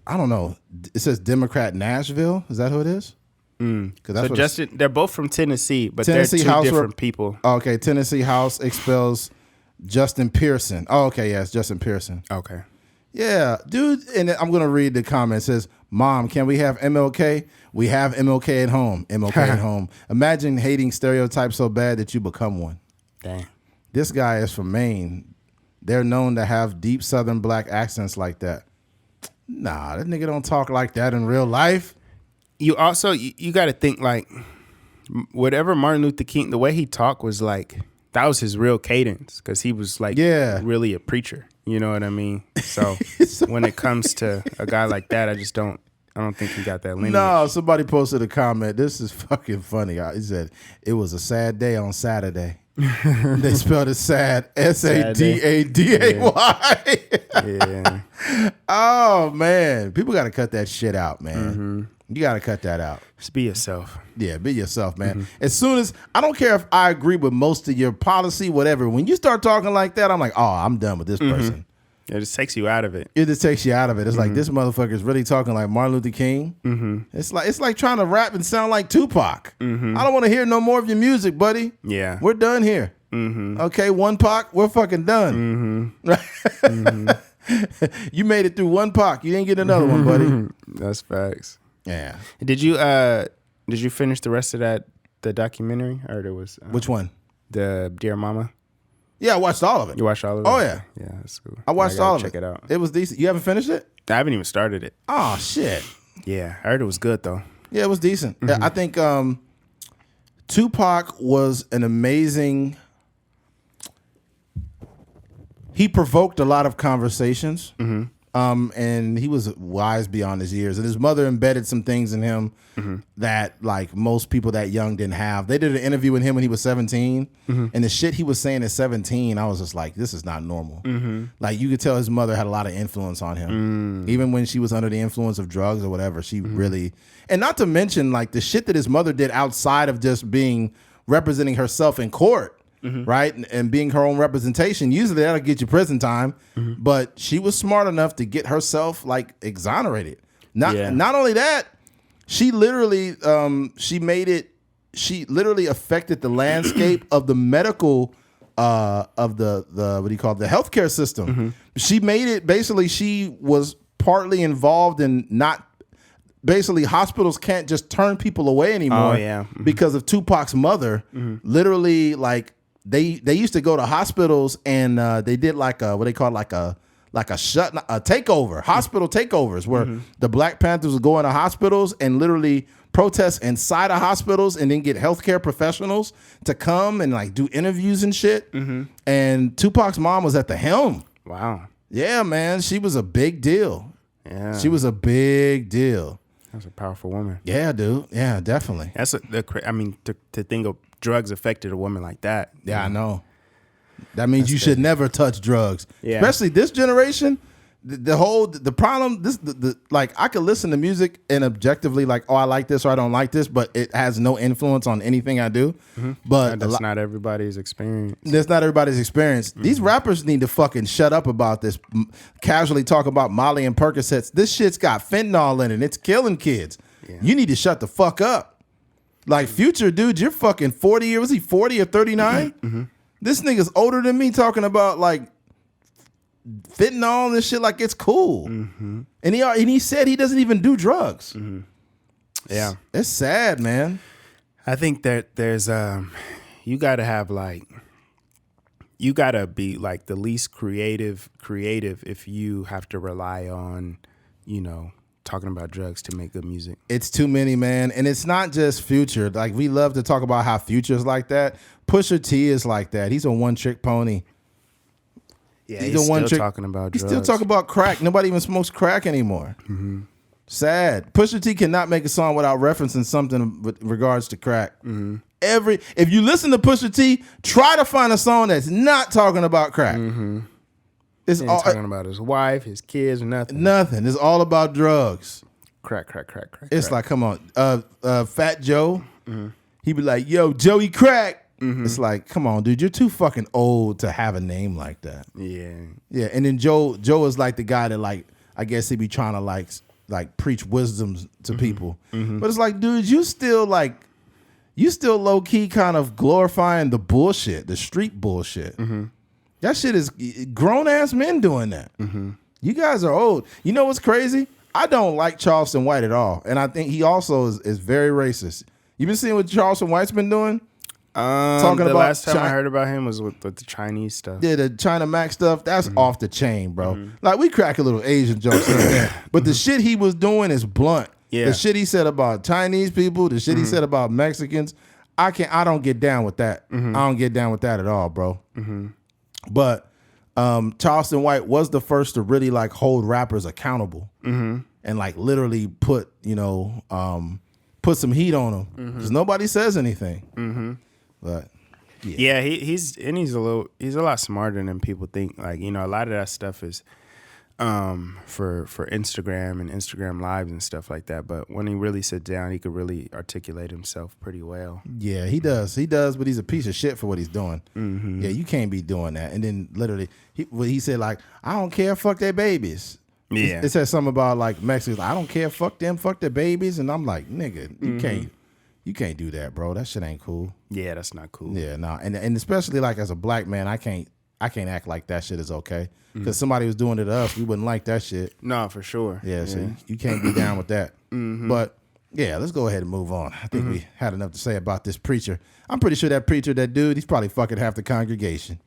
A: I don't know. It says Democrat Nashville. Is that who it is? Because
B: So Justin, they're both from Tennessee, but
A: Tennessee
B: they're two
A: House
B: different people.
A: Okay, Tennessee House expels Justin Pearson. Oh, okay, yes, Justin Pearson.
B: Okay.
A: Yeah, dude. And I'm gonna read the comment. It says, "Mom, can we have MLK? We have MLK at home. MLK at home. Imagine hating stereotypes so bad that you become one."
B: Dang.
A: This guy is from Maine. They're known to have deep Southern black accents like that. Nah, that nigga don't talk like that in real life.
B: You also you got to think like whatever Martin Luther King, the way he talked was like that was his real cadence because he was like really a preacher. You know what I mean? So when it comes to a guy like that, I don't think he got that lineage.
A: No, somebody posted a comment. This is fucking funny. He said it was a sad day on Saturday. They spelled it sad, SADADAY.
B: Yeah.
A: Oh man, people got to cut that shit out, man. You got to cut that out.
B: Just be yourself.
A: Yeah, be yourself, man. As soon as I don't care if I agree with most of your policy, whatever. When you start talking like that, I'm like, oh, I'm done with this person.
B: It just takes you out of it.
A: It just takes you out of it. It's like this motherfucker is really talking like Martin Luther King. It's like trying to rap and sound like Tupac. I don't want to hear no more of your music, buddy.
B: Yeah.
A: We're done here. Okay, one Pac, we're fucking done. You made it through one Pac. You didn't get another one, buddy.
B: That's facts.
A: Yeah.
B: Did you finish the rest of the documentary or there was
A: Which one?
B: the Dear Mama?
A: Yeah, I watched all of it.
B: You watched all of it?
A: Oh yeah.
B: Yeah, that's cool.
A: I watched all of it.
B: Check it out.
A: It was decent. You haven't finished it?
B: I haven't even started it.
A: Oh shit.
B: Yeah, I heard it was good though.
A: Yeah, it was decent. I think Tupac was an amazing. He provoked a lot of conversations, and he was wise beyond his years. And his mother embedded some things in him that, like, most people that young didn't have. They did an interview with him when he was 17, and the shit he was saying at 17, I was just like, this is not normal. Like, you could tell his mother had a lot of influence on him. Even when she was under the influence of drugs or whatever, she really... And not to mention, like, the shit that his mother did outside of just representing herself in court. Right, and being her own representation, usually that'll get you prison time. But she was smart enough to get herself like exonerated. Not only that, she literally she literally affected the landscape of the medical of the what do you call it, the healthcare system. She made it basically. She was partly involved in not. Basically, hospitals can't just turn people away anymore because of Tupac's mother. Literally, like. They used to go to hospitals and they did like a what they call like a takeover, hospital takeovers, where the Black Panthers would go into hospitals and literally protest inside of hospitals and then get healthcare professionals to come and like do interviews and shit. And Tupac's mom was at the helm.
B: Wow.
A: Yeah, man, she was a big deal.
B: Yeah,
A: she was a big deal.
B: That's a powerful woman.
A: Yeah, dude. Yeah, definitely.
B: That's to think of drugs affected a woman like that.
A: Yeah, I know. That means you should never touch drugs.
B: Yeah.
A: Especially this generation. the problem, like I could listen to music and objectively like, oh, I like this or I don't like this, but it has no influence on anything I do. But
B: that's not everybody's experience.
A: That's not everybody's experience. These rappers need to fucking shut up about this. Casually talk about Molly and Percocets. This shit's got fentanyl in it. It's killing kids. Yeah. You need to shut the fuck up. Like Future, dude, you're fucking 40 years. Was he 40 or 39? This nigga's older than me talking about like fentanyl and shit like it's cool. And he said he doesn't even do drugs.
B: Yeah.
A: It's sad, man.
B: I think that there's you gotta have like, you gotta be like the least creative if you have to rely on, you know, talking about drugs to make good music.
A: It's too many, man. And it's not just Future. Like we love to talk about how Future's like that. Pusha T is like that. He's a one-trick pony.
B: Yeah, he's still talking about drugs.
A: He's still talking about crack. Nobody even smokes crack anymore. Sad. Pusha T cannot make a song without referencing something with regards to crack. If you listen to Pusha T, try to find a song that's not talking about crack. It's all
B: talking about his wife, his kids, nothing.
A: Nothing. It's all about drugs.
B: Crack.
A: It's like, come on, Fat Joe. He be like, yo, Joey Crack. It's like, come on, dude, you're too fucking old to have a name like that. Yeah. And then Joe is like the guy that like, I guess he be trying to like preach wisdoms to people. But it's like, dude, you still low key kind of glorifying the bullshit, the street bullshit. That shit is grown ass men doing that. You guys are old. You know what's crazy? I don't like Charleston White at all, and I think he also is very racist. You been seeing what Charleston White's been doing?
B: Talking about last time I heard about him was with the Chinese stuff.
A: Yeah, the China Mac stuff. That's off the chain, bro. Like we crack a little Asian jokes, but the shit he was doing is blunt.
B: Yeah.
A: The shit he said about Chinese people, the shit he said about Mexicans, I don't get down with that. I don't get down with that at all, bro. But Charleston White was the first to really like hold rappers accountable and like literally put some heat on them because nobody says anything. But
B: yeah, he's a lot smarter than people think. Like, you know, a lot of that stuff is for Instagram and Instagram lives and stuff like that. But when he really sits down, he could really articulate himself pretty well.
A: Yeah, he does, but he's a piece of shit for what he's doing. Yeah, you can't be doing that. And then literally, he said like, I don't care, fuck their babies.
B: Yeah,
A: it said something about like Mexicans. I don't care, fuck them, fuck their babies. And I'm like, nigga, you can't do that, bro. That shit ain't cool.
B: Yeah, that's not cool.
A: Yeah, no, and especially like as a black man, I can't act like that shit is okay. Because somebody was doing it to us, we wouldn't like that shit.
B: No, for sure.
A: Yeah, so you can't be down with that. But yeah, let's go ahead and move on. I think we had enough to say about this preacher. I'm pretty sure that preacher, that dude, he's probably fucking half the congregation.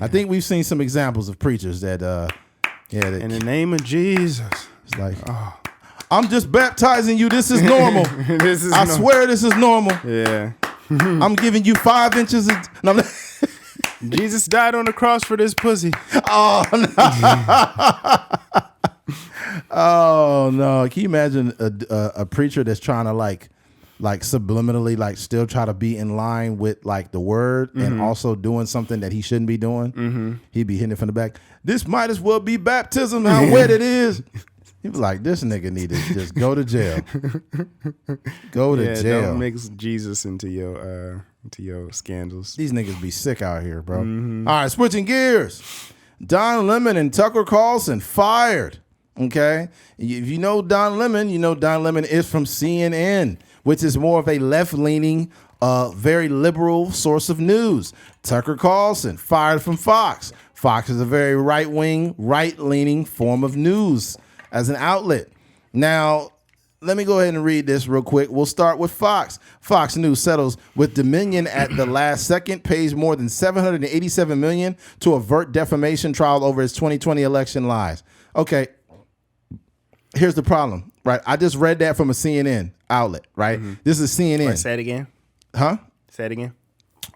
A: I think we've seen some examples of preachers that,
B: in the name of Jesus,
A: it's like, I'm just baptizing you. This is normal. I swear this is normal.
B: Yeah.
A: I'm giving you 5 inches of... No,
B: Jesus died on the cross for this pussy.
A: Oh, no. Oh, no. Can you imagine a preacher that's trying to like subliminally like still try to be in line with like the word and also doing something that he shouldn't be doing? He'd be hitting it from the back. This might as well be baptism, how wet it is. He was like, this nigga need to just go to jail. Go to jail.
B: Don't mix Jesus into your scandals.
A: These niggas be sick out here, bro. All right, switching gears. Don Lemon and Tucker Carlson fired. Okay? If you know Don Lemon, you know Don Lemon is from CNN, which is more of a left-leaning, very liberal source of news. Tucker Carlson fired from Fox. Fox is a very right-wing, right-leaning form of news as an outlet. Now, let me go ahead and read this real quick. We'll start with Fox. Fox News settles with Dominion at the last second, pays more than $787 million to avert defamation trial over its 2020 election lies. Okay, here's the problem, right? I just read that from a CNN outlet, right? This is CNN.
B: Wait, say it again.
A: Huh?
B: Say it again.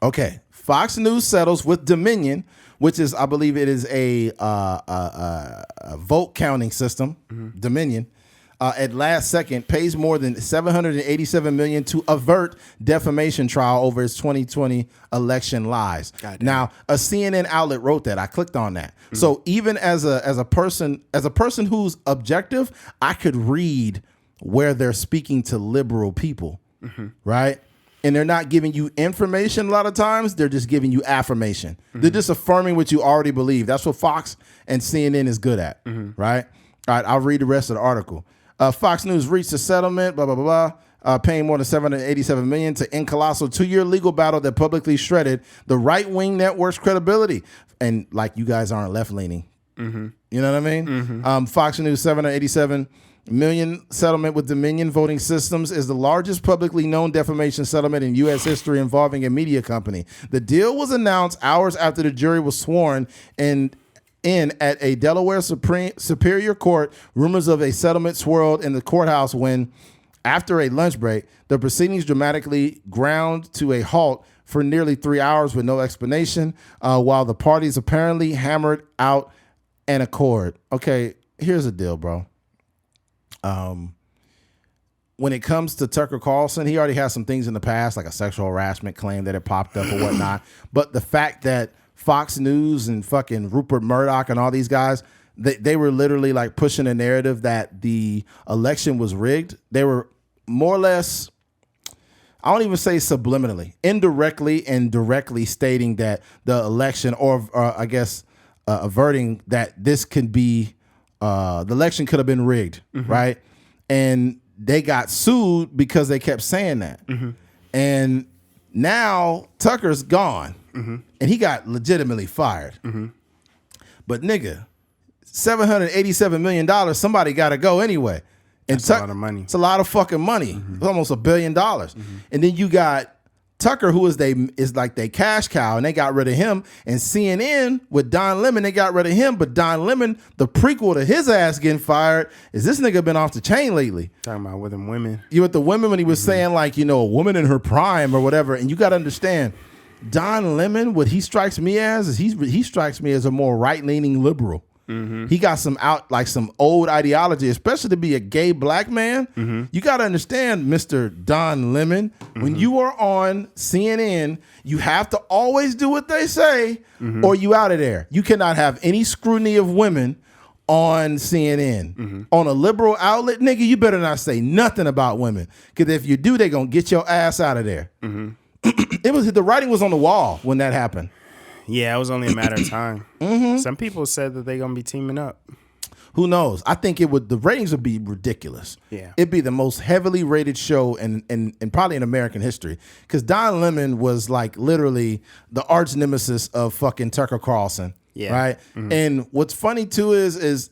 A: Okay. Fox News settles with Dominion, which is, I believe it is a vote counting system, Dominion, at last second pays more than $787 million to avert defamation trial over his 2020 election lies. Now, a CNN outlet wrote that. I clicked on that. So even as a person who's objective, I could read where they're speaking to liberal people, right? And they're not giving you information a lot of times. They're just giving you affirmation. They're just affirming what you already believe. That's what Fox and CNN is good at, right? All right, I'll read the rest of the article. Fox News reached a settlement, blah, blah, blah, blah, paying more than $787 million to end colossal 2-year legal battle that publicly shredded the right-wing network's credibility. And like, you guys aren't left-leaning. You know what I mean? Fox News $787 million settlement with Dominion Voting Systems is the largest publicly known defamation settlement in U.S. history involving a media company. The deal was announced hours after the jury was sworn in at a Delaware Superior Court. Rumors of a settlement swirled in the courthouse when, after a lunch break, the proceedings dramatically ground to a halt for nearly 3 hours with no explanation, while the parties apparently hammered out an accord. Okay, here's the deal, bro. When it comes to Tucker Carlson, he already has some things in the past, like a sexual harassment claim that had popped up or whatnot. But the fact that Fox News and fucking Rupert Murdoch and all these guys, they were literally like pushing a narrative that the election was rigged. They were more or less, I don't even say subliminally, indirectly and directly stating that the election, or I guess averting that this could be, the election could have been rigged, right? And they got sued because they kept saying that. And now Tucker's gone, and he got legitimately fired. But nigga, $787 million, somebody got to go anyway. And
B: that's a lot of money.
A: It's a lot of fucking money. It's almost $1 billion. And then you got Tucker, who is like they cash cow, and they got rid of him. And CNN with Don Lemon, they got rid of him. But Don Lemon, the prequel to his ass getting fired, is this nigga been off the chain lately.
B: Talking about with them women.
A: You with the women when he was saying like, you know, a woman in her prime or whatever. And you got to understand, Don Lemon, what he strikes me as is he strikes me as a more right-leaning liberal. He got some old ideology, especially to be a gay black man. You got to understand, Mr. Don Lemon, when you are on CNN, you have to always do what they say or you out of there. You cannot have any scrutiny of women on CNN. On a liberal outlet, nigga, you better not say nothing about women, because if you do, they're going to get your ass out of there. The writing was on the wall when that happened.
B: Yeah, it was only a matter of time. Some people said that they're gonna be teaming up.
A: Who knows? I think the ratings would be ridiculous.
B: Yeah,
A: it'd be the most heavily rated show in probably in American history, because Don Lemon was like literally the arch nemesis of fucking Tucker Carlson. Yeah, right. And what's funny too is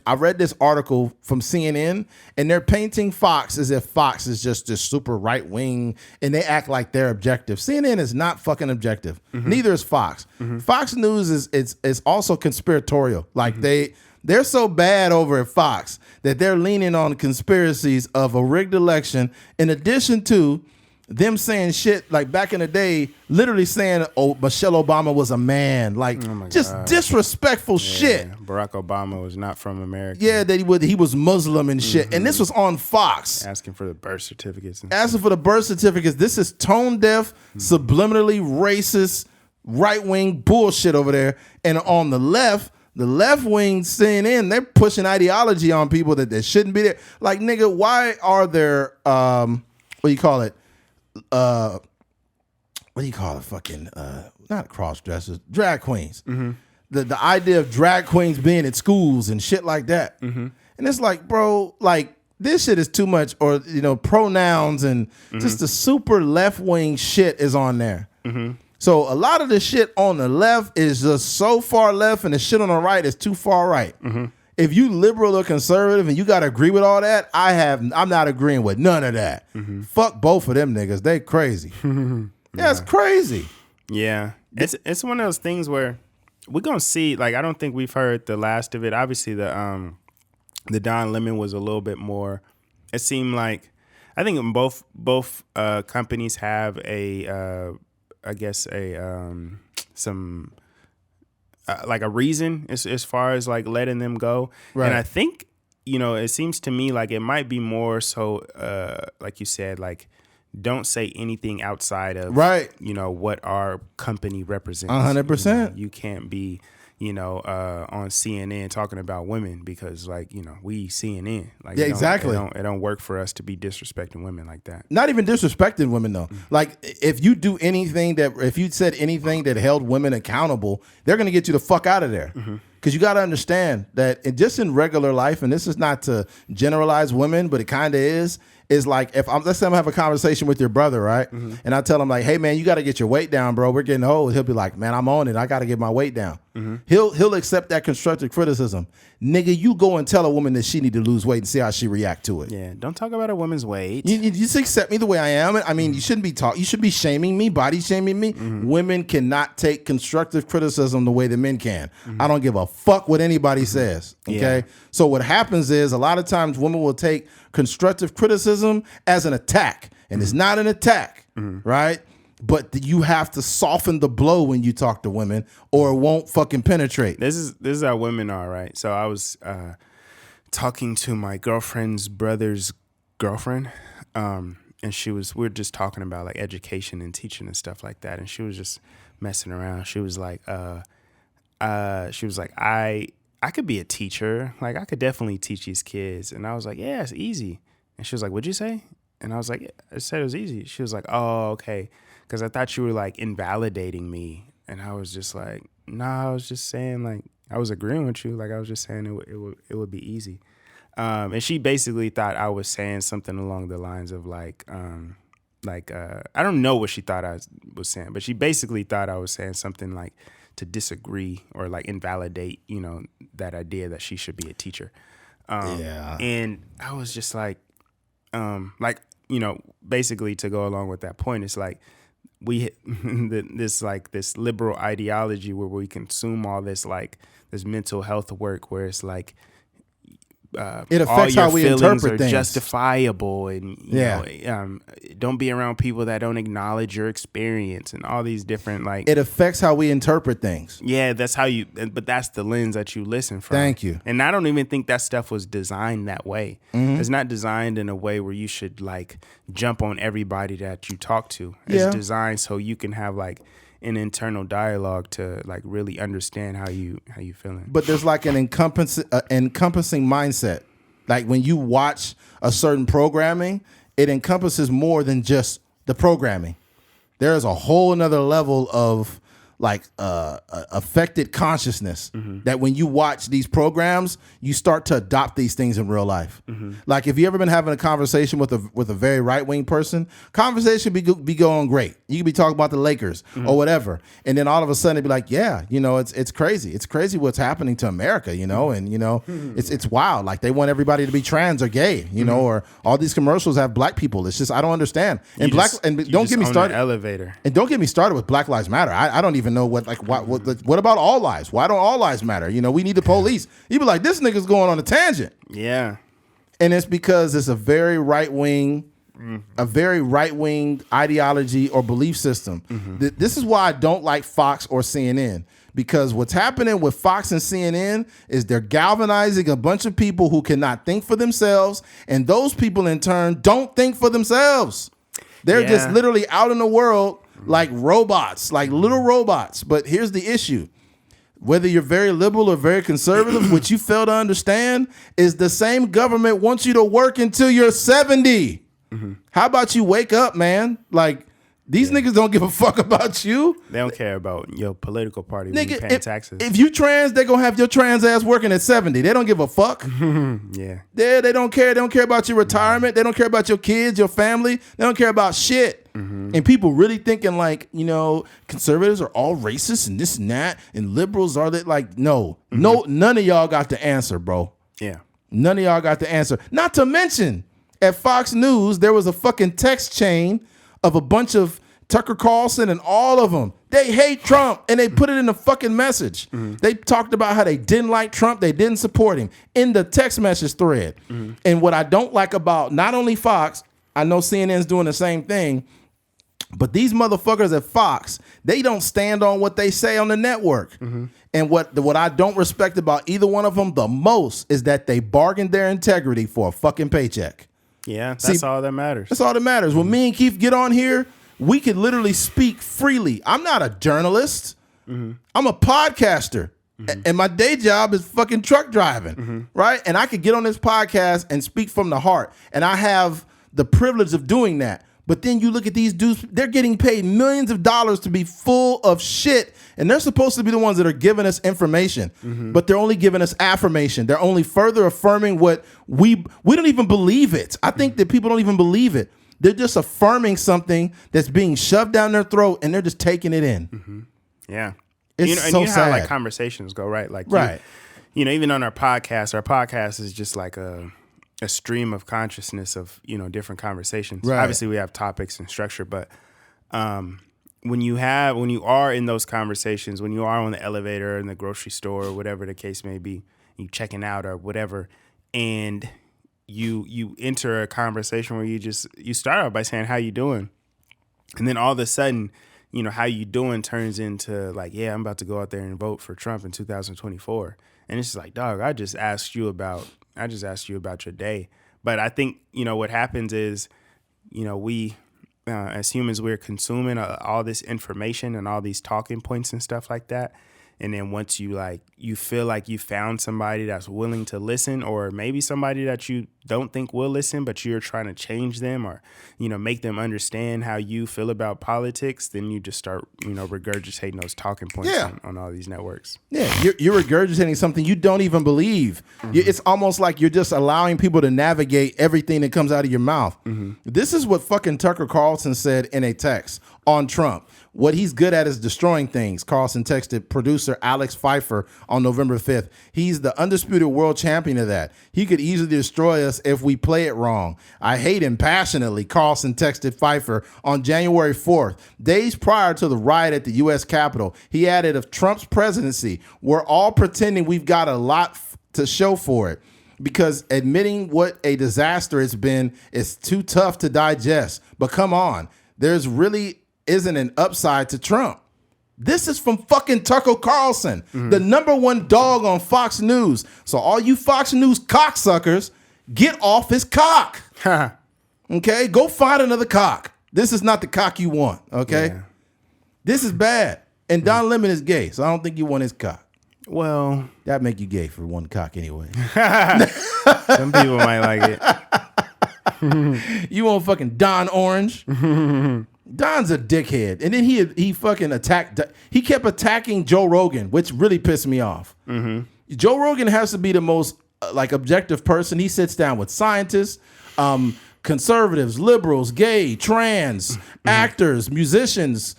A: I read this article from CNN, and they're painting Fox as if Fox is just this super right wing, and they act like they're objective. CNN is not fucking objective. Neither is Fox. Fox News is also conspiratorial. Like they're so bad over at Fox that they're leaning on conspiracies of a rigged election, in addition to them saying shit like back in the day, literally saying, "Oh, Michelle Obama was a man," like God. Disrespectful shit.
B: Barack Obama was not from America.
A: Yeah, that he was Muslim and shit, and this was on Fox.
B: Asking for the birth certificates.
A: This is tone deaf, subliminally racist, right wing bullshit over there. And on the left wing CNN, they're pushing ideology on people that shouldn't be there. Like, nigga, why are there what do you call it? Fucking not cross dressers, drag queens. The idea of drag queens being at schools and shit like that. And it's like, bro, like this shit is too much. Or, you know, pronouns and just the super left wing shit is on there. So a lot of the shit on the left is just so far left, and the shit on the right is too far right. If you liberal or conservative and you got to agree with all that, I'm not agreeing with none of that. Fuck both of them niggas. They crazy. Yeah, it's crazy.
B: Yeah. It's one of those things where we're going to see, like, I don't think we've heard the last of it. Obviously, the Don Lemon was a little bit more, it seemed like, I think both companies have like a reason as far as like letting them go. Right. And I think it seems to me like it might be more so, like you said, like don't say anything outside of what our company represents.
A: 100%.
B: You can't be, on CNN talking about women because we CNN. Like
A: exactly.
B: It don't work for us to be disrespecting women like that.
A: Not even disrespecting women though. Like if you do anything if you said anything that held women accountable, they're going to get you the fuck out of there. Because you got to understand that just in regular life, and this is not to generalize women, but it kind of is like let's say I'm having a conversation with your brother, right? And I tell him like, hey man, you got to get your weight down, bro. We're getting old. He'll be like, man, I'm on it. I got to get my weight down. He'll accept that constructive criticism. Nigga, you go and tell a woman that she need to lose weight and see how she react to it.
B: Yeah, don't talk about a woman's weight.
A: You just accept me the way I am. I mean, you shouldn't be you should be shaming me, body shaming me. Women cannot take constructive criticism the way that men can. I don't give a fuck what anybody says. Okay?
B: Yeah.
A: So what happens is a lot of times women will take constructive criticism as an attack. And it's not an attack, right? But you have to soften the blow when you talk to women or it won't fucking penetrate.
B: This is how women are, right? So I was talking to my girlfriend's brother's girlfriend, and we were just talking about like education and teaching and stuff like that. And she was just messing around. She was like, I could be a teacher. Like I could definitely teach these kids. And I was like, yeah, it's easy. And she was like, what'd you say? And I was like, yeah, I said it was easy. She was like, oh, okay. Because I thought you were like invalidating me. And I was just like, nah, I was just saying like, I was agreeing with you. Like I was just saying it would be easy. And she basically thought I was saying something along the lines of I don't know what she thought I was saying, but she basically thought I was saying something like to disagree or like invalidate, that idea that she should be a teacher. And I was just like, basically to go along with that point, it's like we this liberal ideology where we consume all this this mental health work where it's like
A: it affects how we interpret things.
B: Justifiable, and don't be around people that don't acknowledge your experience, and all these different
A: it affects how we interpret things.
B: Yeah, that's how but that's the lens that you listen from.
A: Thank you.
B: And I don't even think that stuff was designed that way. It's not designed in a way where you should jump on everybody that you talk to. It's designed so you can have an internal dialogue to really understand how you feeling.
A: But there's an encompassing mindset. Like when you watch a certain programming, it encompasses more than just the programming. There is a whole nother level of affected consciousness that when you watch these programs, you start to adopt these things in real life. Like if you ever been having a conversation with a very right wing person, conversation be going great. You could be talking about the Lakers or whatever, and then all of a sudden it'd be like, it's crazy. It's crazy what's happening to America, and it's wild. Like they want everybody to be trans or gay, or all these commercials have black people. It's just I don't understand. And don't get me started.
B: Elevator.
A: And don't get me started with Black Lives Matter. I don't even know what about all lives? Why don't all lives matter? We need the police. You be like, this nigga's going on a tangent.
B: Yeah.
A: And it's because it's a very right wing ideology or belief system. This is why I don't like Fox or CNN, because what's happening with Fox and CNN is they're galvanizing a bunch of people who cannot think for themselves, and those people in turn don't think for themselves. They're just literally out in the world like robots, like little robots. But here's the issue. Whether you're very liberal or very conservative, what you fail to understand is the same government wants you to work until you're 70. How about you wake up, man? These niggas don't give a fuck about you.
B: They don't care about your political party when you paying taxes.
A: If you trans, they're going to have your trans ass working at 70. They don't give a fuck.
B: Yeah.
A: They don't care. They don't care about your retirement. They don't care about your kids, your family. They don't care about shit. And people really thinking conservatives are all racist and this and that, and liberals are no, none of y'all got the answer, bro.
B: Yeah.
A: None of y'all got the answer. Not to mention, at Fox News, there was a fucking text chain of a bunch of Tucker Carlson and all of them. They hate Trump, and they put it in the fucking message. They talked about how they didn't like Trump, they didn't support him in the text message thread. And what I don't like about not only Fox, I know CNN's doing the same thing, But these motherfuckers at Fox, they don't stand on what they say on the network. And what I don't respect about either one of them the most is that they bargained their integrity for a fucking paycheck.
B: Yeah, that's all that matters.
A: That's all that matters. When me and Keith get on here, we could literally speak freely. I'm not a journalist. I'm a podcaster. And my day job is fucking truck driving, right? And I could get on this podcast and speak from the heart. And I have the privilege of doing that. But then you look at these dudes, they're getting paid millions of dollars to be full of shit. And they're supposed to be the ones that are giving us information. But they're only giving us affirmation. They're only further affirming what we don't even believe it. I think that people don't even believe it. They're just affirming something that's being shoved down their throat and they're just taking it in.
B: Yeah.
A: It's
B: you know, and
A: so
B: you know
A: sad.
B: how like conversations go, right? Like,
A: Right.
B: You know, even on our podcast is just like a stream of consciousness of, you know, different conversations.
A: Right.
B: Obviously we have topics and structure, but when you are in those conversations, when you are on the elevator in the grocery store or whatever the case may be, you checking out or whatever, and you enter a conversation where you start out by saying, how you doing? And then all of a sudden, you know, how you doing turns into like, yeah, I'm about to go out there and vote for Trump in 2024. And it's just like, dog, I just asked you about your day. But I think, you know, what happens is, you know, we, as humans, we're consuming all this information and all these talking points and stuff like that. And then once you feel like you found somebody that's willing to listen, or maybe somebody that you don't think will listen, but you're trying to change them or, you know, make them understand how you feel about politics, then you just start, you know, regurgitating those talking points on all these networks.
A: Yeah, you're regurgitating something you don't even believe. It's almost like you're just allowing people to navigate everything that comes out of your mouth. This is what fucking Tucker Carlson said in a text on Trump. What he's good at is destroying things. Carlson texted producer Alex Pfeiffer on November 5th. He's the undisputed world champion of that. He could easily destroy us if we play it wrong. I hate him passionately, Carlson texted Pfeiffer on January 4th. Days prior to the riot at the U.S. Capitol, he added, of Trump's presidency, we're all pretending we've got a lot to show for it, because admitting what a disaster it's been is too tough to digest. But come on, there's really isn't an upside to Trump. This is from fucking Tucker Carlson, the #1 dog on Fox News. So all you Fox News cocksuckers, get off his cock. Okay? Go find another cock. This is not the cock you want, okay? Yeah. This is bad. And Don Lemon is gay, so I don't think you want his cock.
B: Well,
A: that'd make you gay for one cock anyway.
B: Some people might like
A: it. You want fucking Don Orange? Don's a dickhead. And then he fucking attacked. He kept attacking Joe Rogan, which really pissed me off. Joe Rogan has to be the most like objective person. He sits down with scientists, conservatives, liberals, gay, trans, actors, musicians,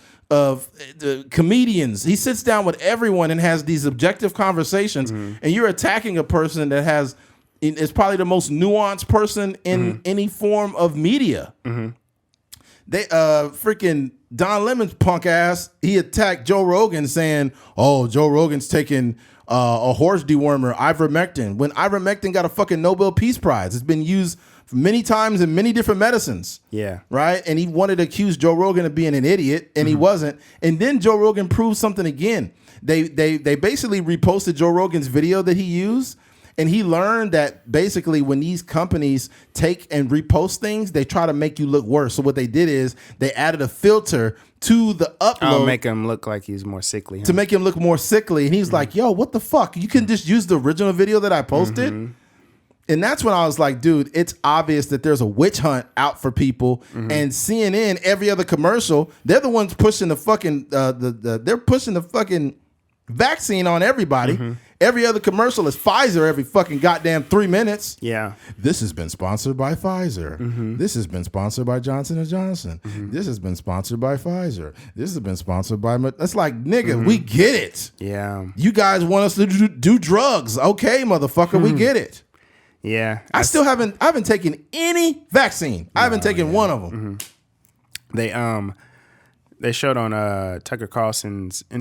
A: comedians. He sits down with everyone and has these objective conversations. And you're attacking a person that is probably the most nuanced person in any form of media. They freaking Don Lemon's punk ass, he attacked Joe Rogan saying, oh, Joe Rogan's taking a horse dewormer, ivermectin, when ivermectin got a fucking Nobel Peace Prize. It's been used many times in many different medicines. Yeah. Right? And he wanted to accuse Joe Rogan of being an idiot, and he wasn't. And then Joe Rogan proved something again. They basically reposted Joe Rogan's video that he used. And he learned that basically when these companies take and repost things, they try to make you look worse. So what they did is they added a filter to the upload.
B: Oh, make him look like he's more sickly.
A: To make him look more sickly. And he's like, yo, what the fuck? You can just use the original video that I posted? And that's when I was like, dude, it's obvious that there's a witch hunt out for people. And CNN, every other commercial, they're the ones pushing the fucking, they're pushing the fucking vaccine on everybody. Every other commercial is Pfizer every fucking goddamn 3 minutes. Yeah. This has been sponsored by Pfizer. This has been sponsored by Johnson & Johnson. This has been sponsored by Pfizer. This has been sponsored by... That's like, nigga, we get it. Yeah. You guys want us to do drugs. Okay, motherfucker, we get it. Yeah. I haven't taken any vaccine. I haven't taken one of them.
B: They showed on Tucker Carlson's not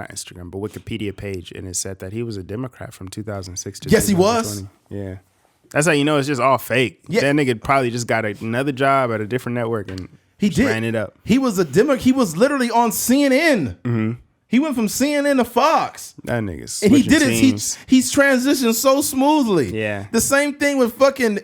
B: Instagram, but Wikipedia page, and it said that he was a Democrat from 2006 to 2020.
A: Yes, he was.
B: Yeah. That's how you know it's just all fake. Yeah. That nigga probably just got another job at a different network. And
A: He did.
B: Ran it up.
A: He was he was literally on CNN. Mm-hmm. He went from CNN to Fox.
B: That nigga's
A: and he did it. He's transitioned so smoothly.
B: Yeah.
A: The same thing with fucking.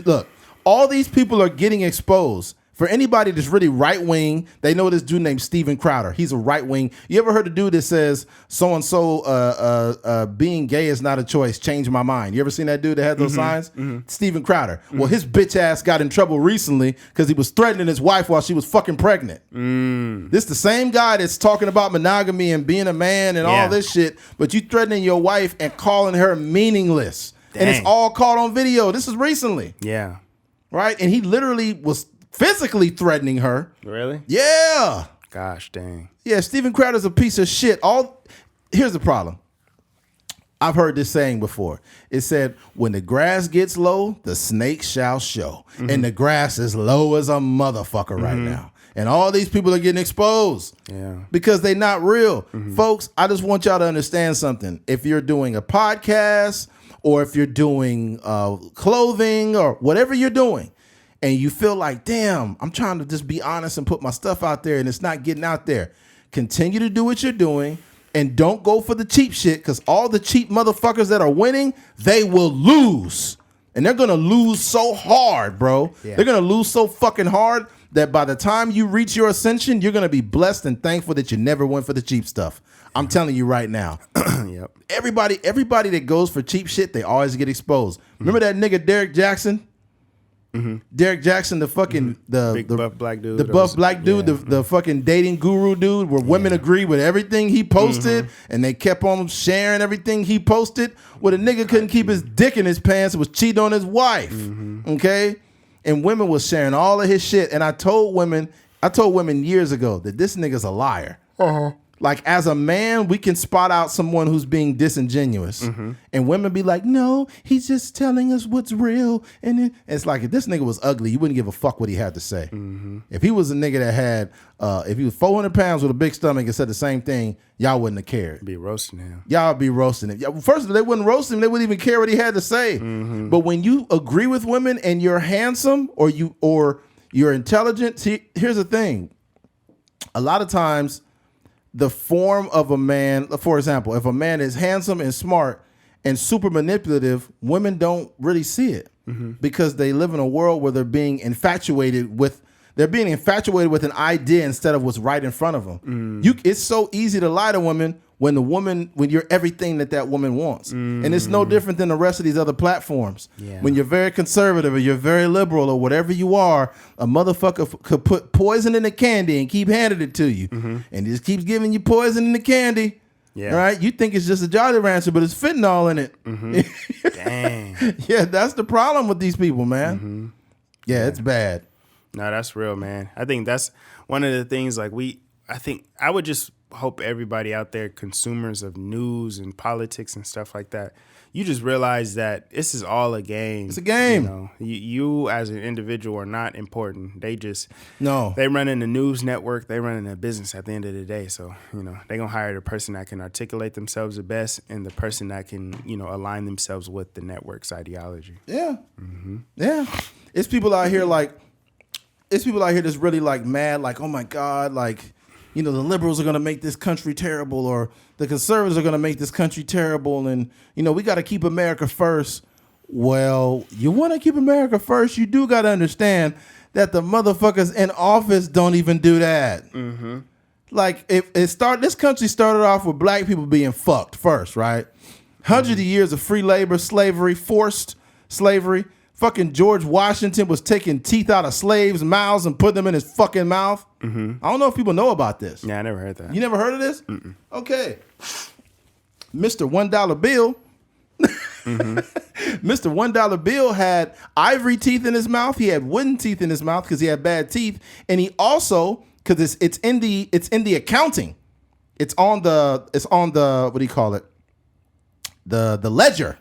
A: Look, all these people are getting exposed. For anybody that's really right wing, they know this dude named Steven Crowder. He's a right wing. You ever heard a dude that says so and so being gay is not a choice? Change my mind. You ever seen that dude that had those signs? Mm-hmm. Steven Crowder. Mm-hmm. Well, his bitch ass got in trouble recently because he was threatening his wife while she was fucking pregnant. This the same guy that's talking about monogamy and being a man and all this shit, but you threatening your wife and calling her meaningless. Dang. And it's all caught on video. This is recently.
B: Yeah. Right?
A: And he literally was physically threatening her.
B: Really?
A: Yeah.
B: Gosh dang.
A: Yeah, Steven Crowder's a piece of shit. Here's the problem. I've heard this saying before. It said, when the grass gets low, the snake shall show. Mm-hmm. And the grass is low as a motherfucker right now. And all these people are getting exposed. Yeah. Because they're not real. Mm-hmm. Folks, I just want y'all to understand something. If you're doing a podcast or if you're doing clothing or whatever you're doing, and you feel like, damn, I'm trying to just be honest and put my stuff out there and it's not getting out there. Continue to do what you're doing and don't go for the cheap shit, because all the cheap motherfuckers that are winning, they will lose. And they're going to lose so hard, bro. Yeah. They're going to lose so fucking hard that by the time you reach your ascension, you're going to be blessed and thankful that you never went for the cheap stuff. I'm telling you right now. Yep. Everybody that goes for cheap shit, they always get exposed. Remember that nigga Derek Jackson? Mm-hmm. Derek Jackson, the fucking
B: the buff black dude,
A: the fucking dating guru dude, where women agree with everything he posted, and they kept on sharing everything he posted. Well, the nigga couldn't keep his dick in his pants and was cheating on his wife. Okay, and women was sharing all of his shit, and I told women years ago that this nigga's a liar. Like, as a man, we can spot out someone who's being disingenuous. And women be like, no, he's just telling us what's real. And it's like, if this nigga was ugly, you wouldn't give a fuck what he had to say. If he was a nigga that had, if he was 400 pounds with a big stomach and said the same thing, y'all wouldn't have cared.
B: Be roasting him.
A: Y'all be roasting him. First of all, they wouldn't roast him. They wouldn't even care what he had to say. But when you agree with women and you're handsome or you're intelligent, see, here's the thing. A lot of times, the form of a man, for example, if a man is handsome and smart and super manipulative, women don't really see it because they live in a world where they're being infatuated with an idea instead of what's right in front of them. It's so easy to lie to women when you're everything that woman wants. And it's no different than the rest of these other platforms. Yeah. When you're very conservative or you're very liberal or whatever you are, a motherfucker could put poison in the candy and keep handing it to you. And just keeps giving you poison in the candy. Yeah. Right? You think it's just a Jolly Rancher, but it's fentanyl in it. Dang. Yeah, that's the problem with these people, man. Yeah, it's bad.
B: No, that's real, man. I think that's one of the things, like, I would just hope everybody out there, consumers of news and politics and stuff like that, you just realize that this is all a game.
A: It's a game.
B: You know, you as an individual are not important. They run in the news network. They run in a business at the end of the day. So, you know, they're going to hire the person that can articulate themselves the best and the person that can, you know, align themselves with the network's ideology. Yeah.
A: Yeah. It's people out here that's really like mad, like, oh my God, like, you know, the liberals are going to make this country terrible, or the conservatives are going to make this country terrible. And, you know, we got to keep America first. Well, you want to keep America first, you do got to understand that the motherfuckers in office don't even do that. Like, this country started off with black people being fucked first, right? Hundreds of years of free labor, slavery, forced slavery. Fucking George Washington was taking teeth out of slaves' mouths and putting them in his fucking mouth. I don't know if people know about this.
B: Yeah, I never heard that.
A: You never heard of this? Okay. Mr. $1 Bill. Mr. $1 Bill had ivory teeth in his mouth. He had wooden teeth in his mouth because he had bad teeth. And he also, because it's in the accounting. It's on the what do you call it? The ledger.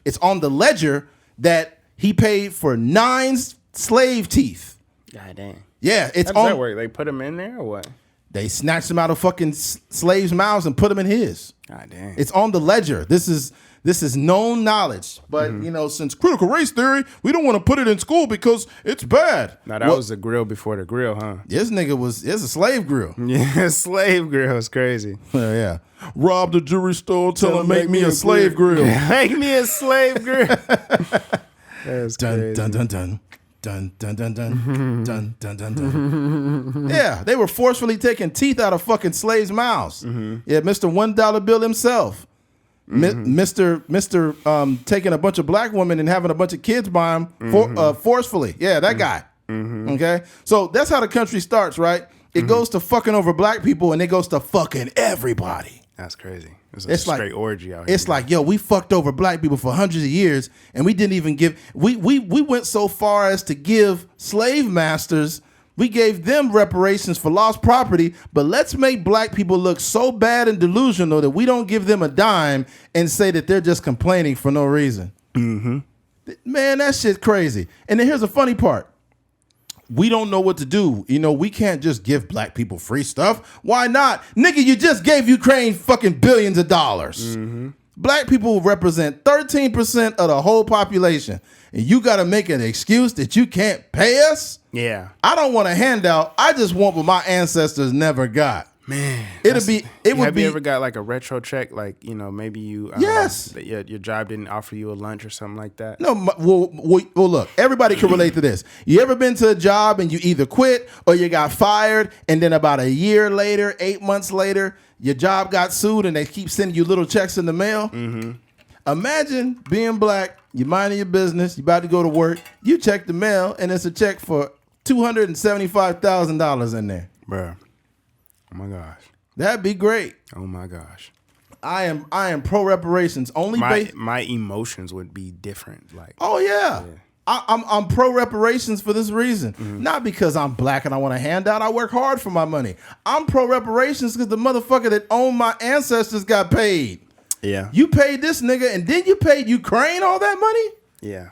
A: It's on the ledger that he paid for 9 slave teeth.
B: God damn.
A: Yeah, it's
B: How does that work? They put them in there or what?
A: They snatched them out of fucking slaves' mouths and put them in his.
B: God damn.
A: It's on the ledger. This is This is known knowledge. But, since critical race theory, we don't want to put it in school because it's bad.
B: Now, that was the grill before the grill, huh?
A: This nigga it's a slave grill.
B: Yeah, slave grill is crazy.
A: Yeah. Rob the jewelry store, tell him make me a slave grill.
B: Make me a slave grill. That's
A: dun,
B: crazy.
A: dun, dun, dun. Dun, dun, dun, dun, dun, dun, dun, dun. Yeah, they were forcefully taking teeth out of fucking slaves' mouths. Yeah, Mr. $1 bill himself. Mr. Taking a bunch of black women and having a bunch of kids by him forcefully. Yeah, that guy. Okay, so that's how the country starts, right? It goes to fucking over black people and it goes to fucking everybody.
B: That's crazy. It's like straight orgy out here.
A: It's like, yo, we fucked over black people for hundreds of years, and we didn't even give. We went so far as to give slave masters. We gave them reparations for lost property, but let's make black people look so bad and delusional that we don't give them a dime and say that they're just complaining for no reason. Man, that shit's crazy. And then here's the funny part. We don't know what to do. We can't just give black people free stuff. Why not? Nigga, you just gave Ukraine fucking billions of dollars. Black people represent 13% of the whole population. And you got to make an excuse that you can't pay us?
B: Yeah.
A: I don't want a handout. I just want what my ancestors never got.
B: Man,
A: have you
B: ever got like a retro check? Like, maybe you,
A: yes,
B: your job didn't offer you a lunch or something like that.
A: No, well, look, everybody can relate to this. You ever been to a job and you either quit or you got fired, and then about a year later, 8 months later, your job got sued and they keep sending you little checks in the mail? Imagine being black, you minding your business, you about to go to work, you check the mail, and it's a check for $275,000 in there.
B: Bruh. Oh my gosh.
A: That'd be great.
B: Oh my gosh.
A: I am pro reparations.
B: My emotions would be different. Like,
A: oh yeah. I'm pro reparations for this reason. Not because I'm black and I want a handout. I work hard for my money. I'm pro reparations because the motherfucker that owned my ancestors got paid.
B: Yeah.
A: You paid this nigga and then you paid Ukraine all that money?
B: Yeah.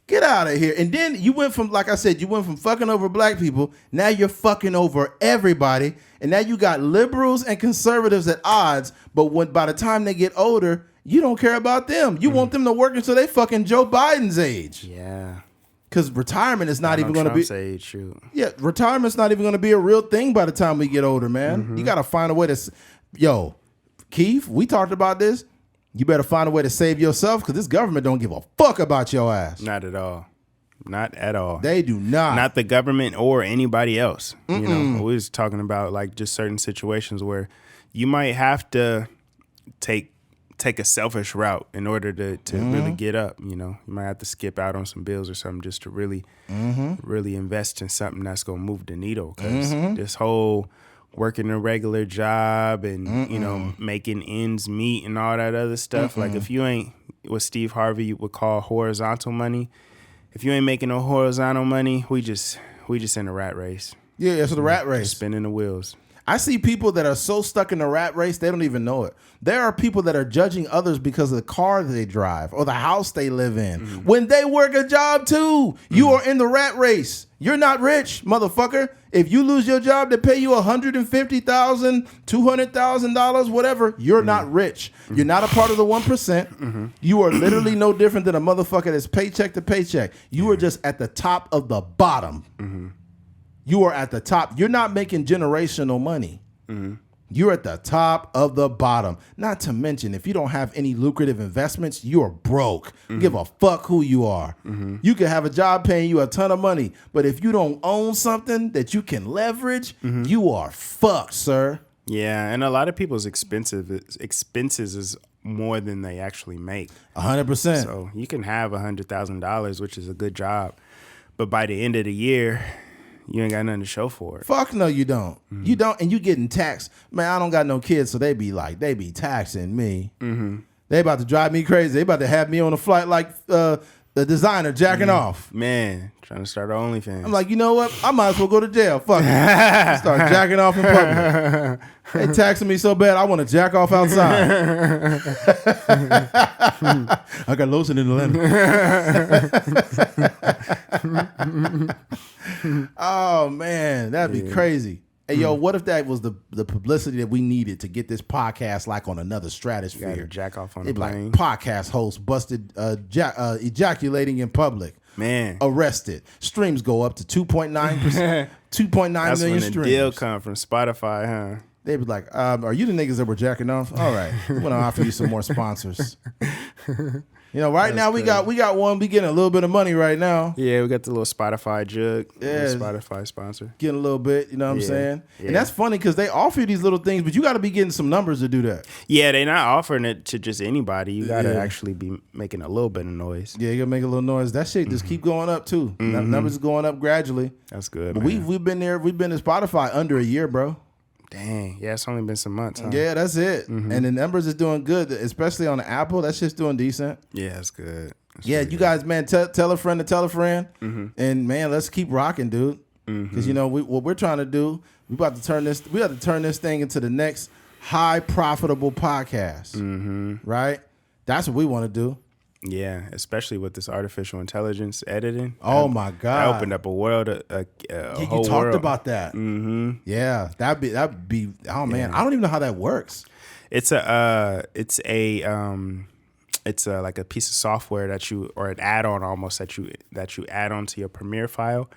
A: Get out of here. And then you went from, like I said, you went from fucking over black people. Now you're fucking over everybody. And now you got liberals and conservatives at odds. But by the time they get older, you don't care about them. You want them to work until they fucking Joe Biden's age.
B: Yeah.
A: Because retirement is not even going to be.
B: Age, shoot.
A: Yeah, retirement's not even going to be a real thing by the time we get older, man. You got to find a way to. Yo, Keith, we talked about this. You better find a way to save yourself because this government don't give a fuck about your ass.
B: Not at all. Not at all.
A: They do not.
B: Not the government or anybody else. We was talking about like just certain situations where you might have to take a selfish route in order to really get up. You might have to skip out on some bills or something just to really invest in something that's gonna move the needle. Because this whole working a regular job and making ends meet and all that other stuff. Like if you ain't what Steve Harvey would call horizontal money, if you ain't making no horizontal money, we just in a rat race.
A: Yeah, it's the rat race.
B: Spinning the wheels.
A: I see people that are so stuck in the rat race, they don't even know it. There are people that are judging others because of the car they drive or the house they live in. When they work a job too, you are in the rat race. You're not rich, motherfucker. If you lose your job to pay you $150,000, $200,000, whatever, you're not rich. You're not a part of the 1%. You are literally no different than a motherfucker that's paycheck to paycheck. You are just at the top of the bottom. You are at the top. You're not making generational money. You're at the top of the bottom. Not to mention, if you don't have any lucrative investments, you're broke. Give a fuck who you are. You can have a job paying you a ton of money, but if you don't own something that you can leverage, you are fucked, sir.
B: Yeah, and a lot of people's expenses is more than they actually make.
A: 100%.
B: So you can have $100,000, which is a good job, but by the end of the year, you ain't got nothing to show for it.
A: Fuck no, you don't. You don't, and you getting taxed. Man, I don't got no kids, so they be taxing me. They about to drive me crazy. They about to have me on a flight like the designer jacking off.
B: Man, trying to start an OnlyFans.
A: I'm like, you know what? I might as well go to jail. Fuck it. Start jacking off in public. They taxing me so bad, I want to jack off outside. I got lotion in the linen. Oh man, that'd be crazy. Hey, yo, what if that was the publicity that we needed to get this podcast like on another stratosphere?
B: You gotta jack off on the
A: It'd be like,
B: plane.
A: podcast host busted ejaculating in public.
B: Man.
A: Arrested. Streams go up to 2.9%, 2.9
B: That's
A: million
B: when the
A: streams.
B: deal come from Spotify, huh?
A: They'd be like, are you the niggas that were jacking off? All right. We want to offer you some more sponsors. You know, right now we got one. We getting a little bit of money right now.
B: Yeah, we got the little Spotify jug.
A: Yeah.
B: Spotify sponsor.
A: Getting a little bit, you know what I'm saying?
B: Yeah.
A: And that's funny because they offer you these little things, but you got to be getting some numbers to do that.
B: Yeah, they're not offering it to just anybody. You got to
A: Yeah.
B: actually be making a little bit of noise.
A: Yeah, you got to make a little noise. That shit just keep going up too. Numbers is going up gradually.
B: That's good,
A: But
B: man.
A: we've been there. We've been to Spotify under a year, bro.
B: Dang. Yeah, it's only been some months, huh?
A: Yeah, that's it. And the numbers is doing good, especially on the Apple. That shit's doing decent.
B: Yeah, that's good. That's
A: Yeah,
B: really
A: you
B: good.
A: guys, man, tell a friend to tell a friend, and man, let's keep rocking, dude. Because you know what we're trying to do. We about to turn this. We have to turn this thing into the next high profitable podcast. Right? That's what we want to do.
B: Yeah, especially with this artificial intelligence editing.
A: Oh my
B: That
A: god!
B: opened up a world, a
A: Yeah,
B: whole
A: you talked
B: world.
A: about that. Yeah, that'd be. Oh man, I don't even know how that works.
B: It's like a piece of software that you, or an add-on almost that you add on to your Premiere file.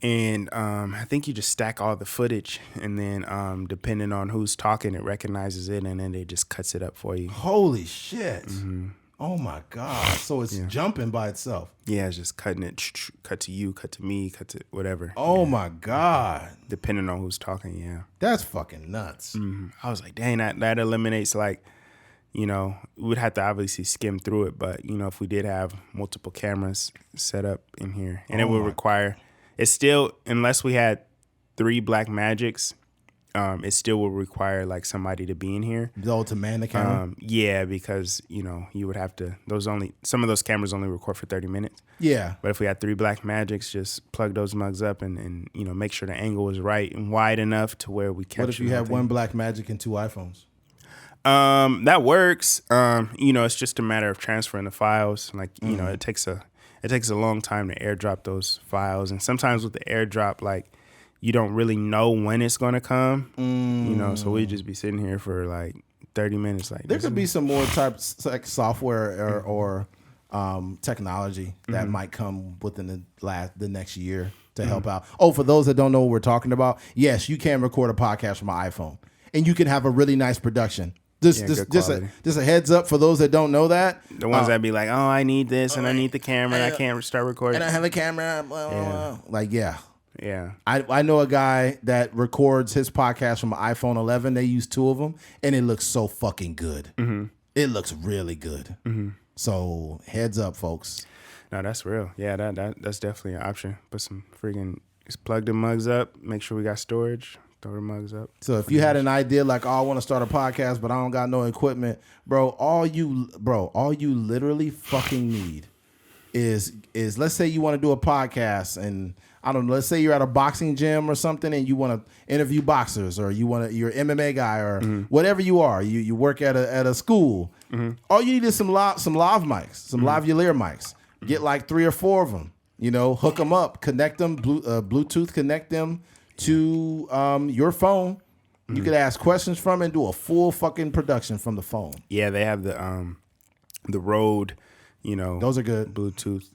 B: And I think you just stack all the footage, and then depending on who's talking, it recognizes it, and then it just cuts it up for you.
A: Holy shit! Oh my god! So it's jumping by itself.
B: Yeah, it's just cutting it, cut to you, cut to me, cut to whatever.
A: Oh my god!
B: Depending on who's talking, yeah.
A: That's fucking nuts.
B: I was like, dang, that eliminates, like, you know, we would have to obviously skim through it, but, you know, if we did have multiple cameras set up in here, and it would require, it's still, unless we had 3 Black Magics, it still would require like somebody to be in here.
A: Though to man the camera.
B: Yeah, because, you know, you would have to, some of those cameras only record for 30 minutes.
A: Yeah.
B: But if we had 3 Black Magics, just plug those mugs up and you know, make sure the angle was right and wide enough to where we capture.
A: What if you have one Black Magic and 2 iPhones?
B: That works. You know, it's just a matter of transferring the files. Like, you know, it takes a long time to airdrop those files. And sometimes with the airdrop, like, you don't really know when it's going to come, you know, so we just be sitting here for like 30 minutes. Like,
A: There could be some more types like software or technology that might come within the next year to help out. Oh, for those that don't know what we're talking about, yes, you can record a podcast from an iPhone, and you can have a really nice production. Just a heads up for those that don't know that.
B: The ones that be like, oh, I need this and I need the camera and I can't start recording.
A: And I have a camera. Blah, blah, blah. Like, yeah.
B: Yeah.
A: I know a guy that records his podcast from an iPhone 11. They use 2 of them, and it looks so fucking good. It looks really good. So heads up, folks.
B: No, that's real. Yeah, that's definitely an option. Put some freaking, just plug the mugs up, make sure we got storage, throw the mugs up.
A: So if you had an idea like, oh, I want to start a podcast, but I don't got no equipment, bro, all you literally fucking need is let's say you want to do a podcast, and I don't know, let's say you're at a boxing gym or something and you want to interview boxers, or you're an MMA guy, or whatever you are. You work at a school. All you need is some lav mics, some lavalier mics. Get like 3 or 4 of them. You know, hook them up, connect them, Bluetooth, connect them to your phone. You could ask questions from it and do a full fucking production from the phone.
B: Yeah, they have the Rode, you know,
A: Those are good.
B: Bluetooth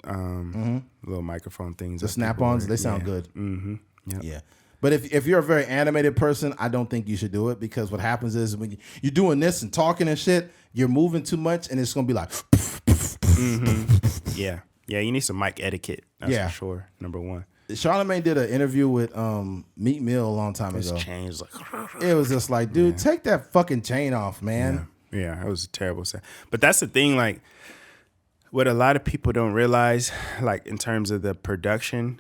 B: little microphone things.
A: The snap-ons, they sound good.
B: Yep.
A: Yeah. But if you're a very animated person, I don't think you should do it, because what happens is when you're doing this and talking and shit, you're moving too much, and it's going to be like...
B: Yeah. Yeah, you need some mic etiquette. That's for sure. Number 1.
A: Charlamagne did an interview with Meek Mill a long time ago.
B: Chains like...
A: It was just like, dude, take that fucking chain off, man.
B: Yeah, it was a terrible sound. But that's the thing, like, what a lot of people don't realize, like, in terms of the production,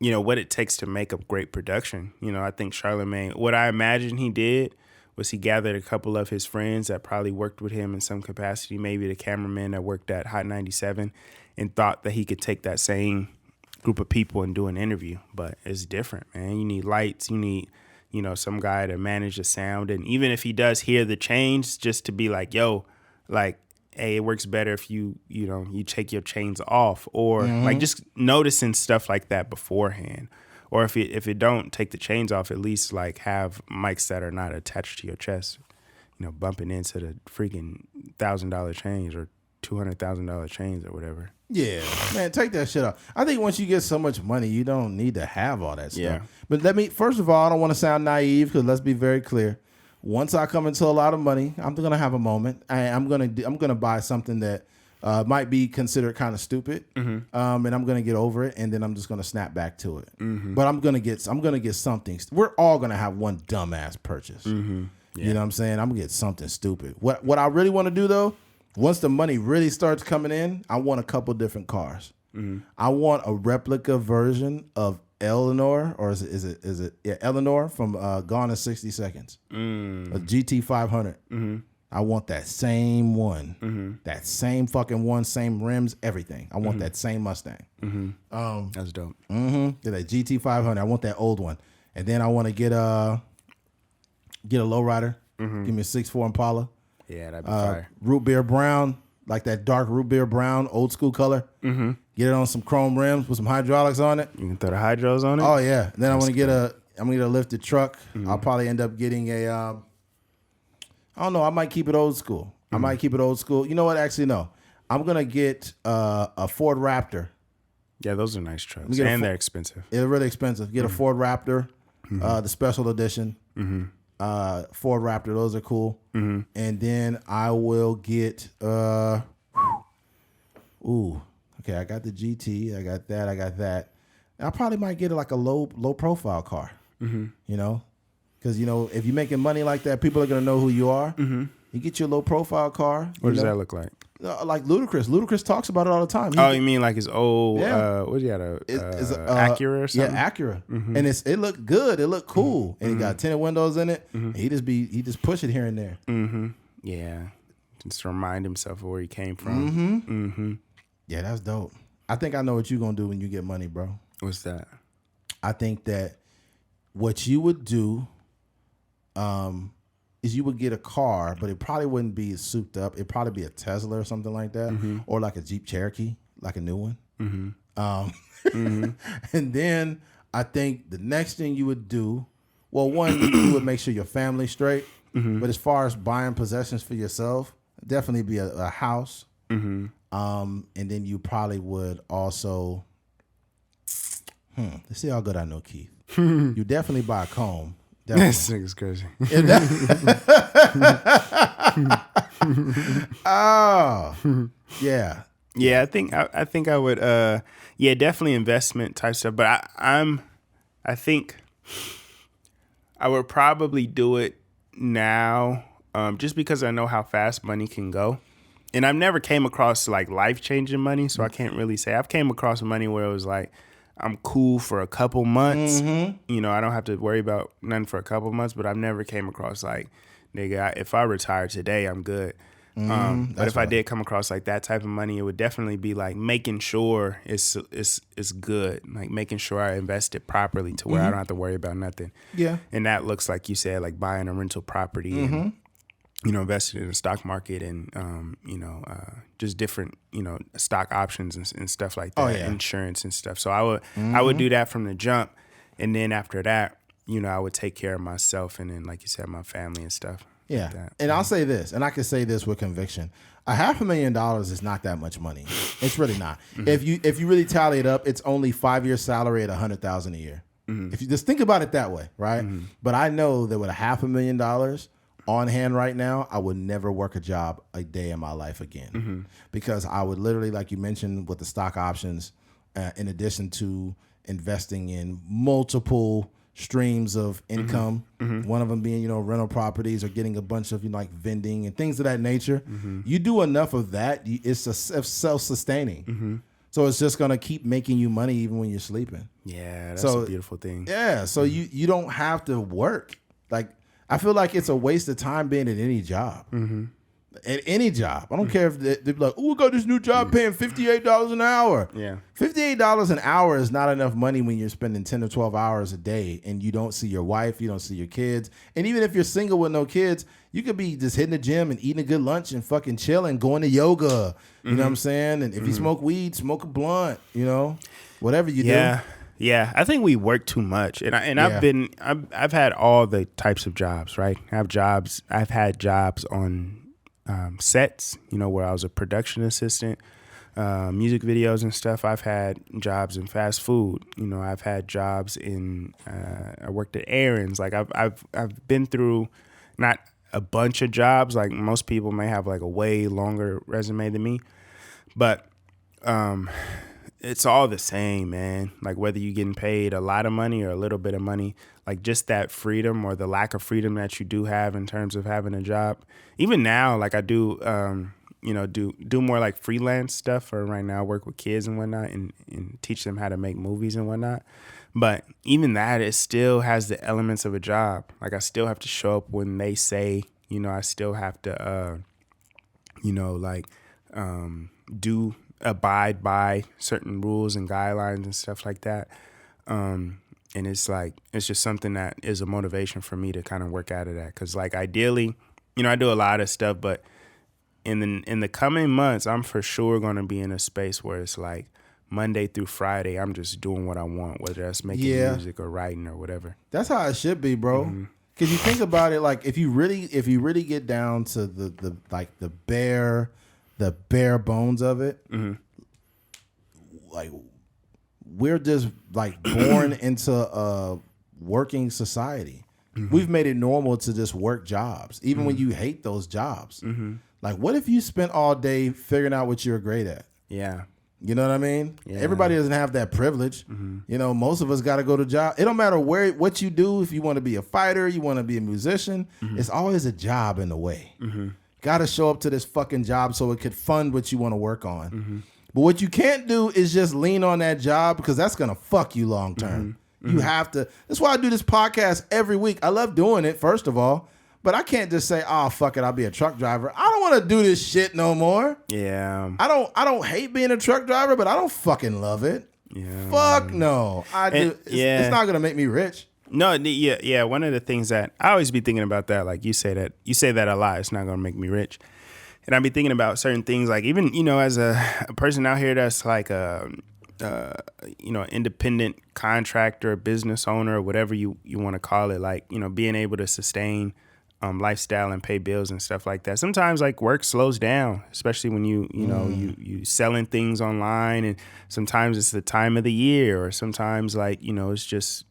B: you know, what it takes to make a great production. You know, I think Charlamagne, what I imagine he did was he gathered a couple of his friends that probably worked with him in some capacity, maybe the cameraman that worked at Hot 97, and thought that he could take that same group of people and do an interview. But it's different, man. You need lights. You need, you know, some guy to manage the sound. And even if he does hear the change, just to be like, yo, like, hey, it works better if you take your chains off, or like just noticing stuff like that beforehand, or if it don't take the chains off, at least like have mics that are not attached to your chest, bumping into the freaking $1,000 chains or $200,000 chains or whatever.
A: Yeah, man, take that shit off. I think once you get so much money, you don't need to have all that stuff.
B: Yeah.
A: But first of all, I don't want to sound naive because let's be very clear. Once I come into a lot of money, I'm gonna have a moment. I'm gonna buy something that might be considered kind of stupid, and I'm gonna get over it, and then I'm just gonna snap back to it. But I'm gonna get something. We're all gonna have one dumbass purchase. Yeah. You know what I'm saying? I'm gonna get something stupid. What I really want to do though. Once the money really starts coming in, I want a couple different cars. I want a replica version of Eleanor, or is it Eleanor from Gone in 60 Seconds, a GT 500. I want that same one, that same fucking one, same rims, everything. I want that same Mustang.
B: That's dope.
A: That GT 500. I want that old one, and then I want to get a lowrider. Give me a 6.4 Impala.
B: Yeah, that'd be fire.
A: Root beer brown, like that dark root beer brown, old school color. Get it on some chrome rims with some hydraulics on it.
B: You can throw the hydros on it.
A: Oh yeah. And then I'm gonna get a lifted truck. I'll probably end up getting a. I don't know. I might keep it old school. You know what? Actually, no. I'm gonna get a Ford Raptor.
B: Yeah, those are nice trucks, and they're expensive.
A: They're really expensive. Get a Ford Raptor, the special edition. Ford Raptor, those are cool. And then I will get I got the GT, I got that. I probably might get like a low profile car. Because if you're making money like that, people are gonna know who you are. You get your low profile car.
B: What does that look like?
A: Like Ludacris. Ludacris talks about it all the time.
B: You mean like his old? Yeah. What do you got? Acura or something?
A: Yeah, Acura. And it looked good. It looked cool. And it got tinted windows in it. He just push it here and there.
B: Yeah, just to remind himself of where he came from.
A: Yeah, that's dope. I think I know what you're gonna do when you get money, bro.
B: What's that?
A: I think that what you would do, is you would get a car, but it probably wouldn't be souped up. It'd probably be a Tesla or something like that, or like a Jeep Cherokee, like a new one. And then I think the next thing you would do, well, one, you would make sure your family's straight. But as far as buying possessions for yourself, definitely be a house. And then you probably would also, let's see how good I know Keith. You definitely buy a comb.
B: This nigga's crazy.
A: Oh, yeah.
B: Yeah, I think I would. Definitely investment type stuff. But I think I would probably do it now, just because I know how fast money can go. And I've never came across like life changing money, so I can't really say. I've came across money where it was like, I'm cool for a couple months. I don't have to worry about nothing for a couple months, but I've never came across like, nigga, if I retire today, I'm good. But if I did come across like that type of money, it would definitely be like making sure it's good, like making sure I invest it properly to where I don't have to worry about nothing. Yeah. And that looks like you said, like buying a rental property and, investing in the stock market and, just different, stock options and stuff like that, insurance and stuff. So I would do that from the jump. And then after that, I would take care of myself and then, like you said, my family and stuff.
A: Yeah. Like and I'll say this, and I can say this with conviction. $500,000 is not that much money. It's really not. If you really tally it up, it's only 5 year salary at $100,000 a year. If you just think about it that way, right? But I know that with $500,000 on hand right now, I would never work a job a day in my life again, because I would literally, like you mentioned, with the stock options, in addition to investing in multiple streams of income, one of them being, rental properties or getting a bunch of, like vending and things of that nature. You do enough of that, it's self-sustaining. So it's just going to keep making you money even when you're sleeping.
B: Yeah, that's a beautiful thing.
A: Yeah, so you don't have to work. Like, I feel like it's a waste of time being at any job. At any job. I don't care if they're like, oh, we got this new job paying $58 an hour. Yeah. $58 an hour is not enough money when you're spending 10 to 12 hours a day and you don't see your wife, you don't see your kids. And even if you're single with no kids, you could be just hitting the gym and eating a good lunch and fucking chilling, going to yoga. You know what I'm saying? And if you smoke weed, smoke a blunt, whatever you do.
B: Yeah, I think we work too much, and I've had all the types of jobs, right? I've had jobs on sets, where I was a production assistant, music videos and stuff. I've had jobs in fast food. I've had jobs in. I worked at errands. Like I've been through not a bunch of jobs. Like most people may have like a way longer resume than me, but it's all the same, man. Like whether you're getting paid a lot of money or a little bit of money, like just that freedom or the lack of freedom that you do have in terms of having a job. Even now, like I do, do more like freelance stuff. Or right now, I work with kids and whatnot, and teach them how to make movies and whatnot. But even that, it still has the elements of a job. Like I still have to show up when they say, I still have to, abide by certain rules and guidelines and stuff like that. And it's just something that is a motivation for me to kind of work out of that. Because like ideally, I do a lot of stuff, but in the coming months, I'm for sure going to be in a space where it's like Monday through Friday, I'm just doing what I want, whether that's making music or writing or whatever.
A: That's how it should be, bro.
B: Mm-hmm.
A: Because you think about it, like if you really get down to the bare bones of it,
B: mm-hmm.
A: like we're just like born into a working society. Mm-hmm. We've made it normal to just work jobs, even when you hate those jobs. Mm-hmm. Like, what if you spent all day figuring out what you're great at?
B: Yeah.
A: You know what I mean?
B: Yeah.
A: Everybody doesn't have that privilege.
B: Mm-hmm.
A: Most of us got to go to job. It don't matter what you do. If you want to be a fighter, you want to be a musician, it's always a job in the way. Got to show up to this fucking job so it could fund what you want to work on. But what you can't do is just lean on that job, because that's going to fuck you long term. You have to. That's why I do this podcast every week. I love doing it, first of all. But I can't just say, "Oh, fuck it, I'll be a truck driver." I don't want to do this shit no more.
B: Yeah.
A: I don't hate being a truck driver, but I don't fucking love it.
B: Yeah.
A: Fuck no. It's not gonna make me rich.
B: No, yeah. One of the things that I always be thinking about that, like you say that a lot. It's not gonna make me rich, and I be thinking about certain things, like even as a person out here that's like a independent contractor, business owner, or whatever you want to call it, like being able to sustain lifestyle and pay bills and stuff like that. Sometimes like work slows down, especially when you selling things online, and sometimes it's the time of the year, or sometimes like it's just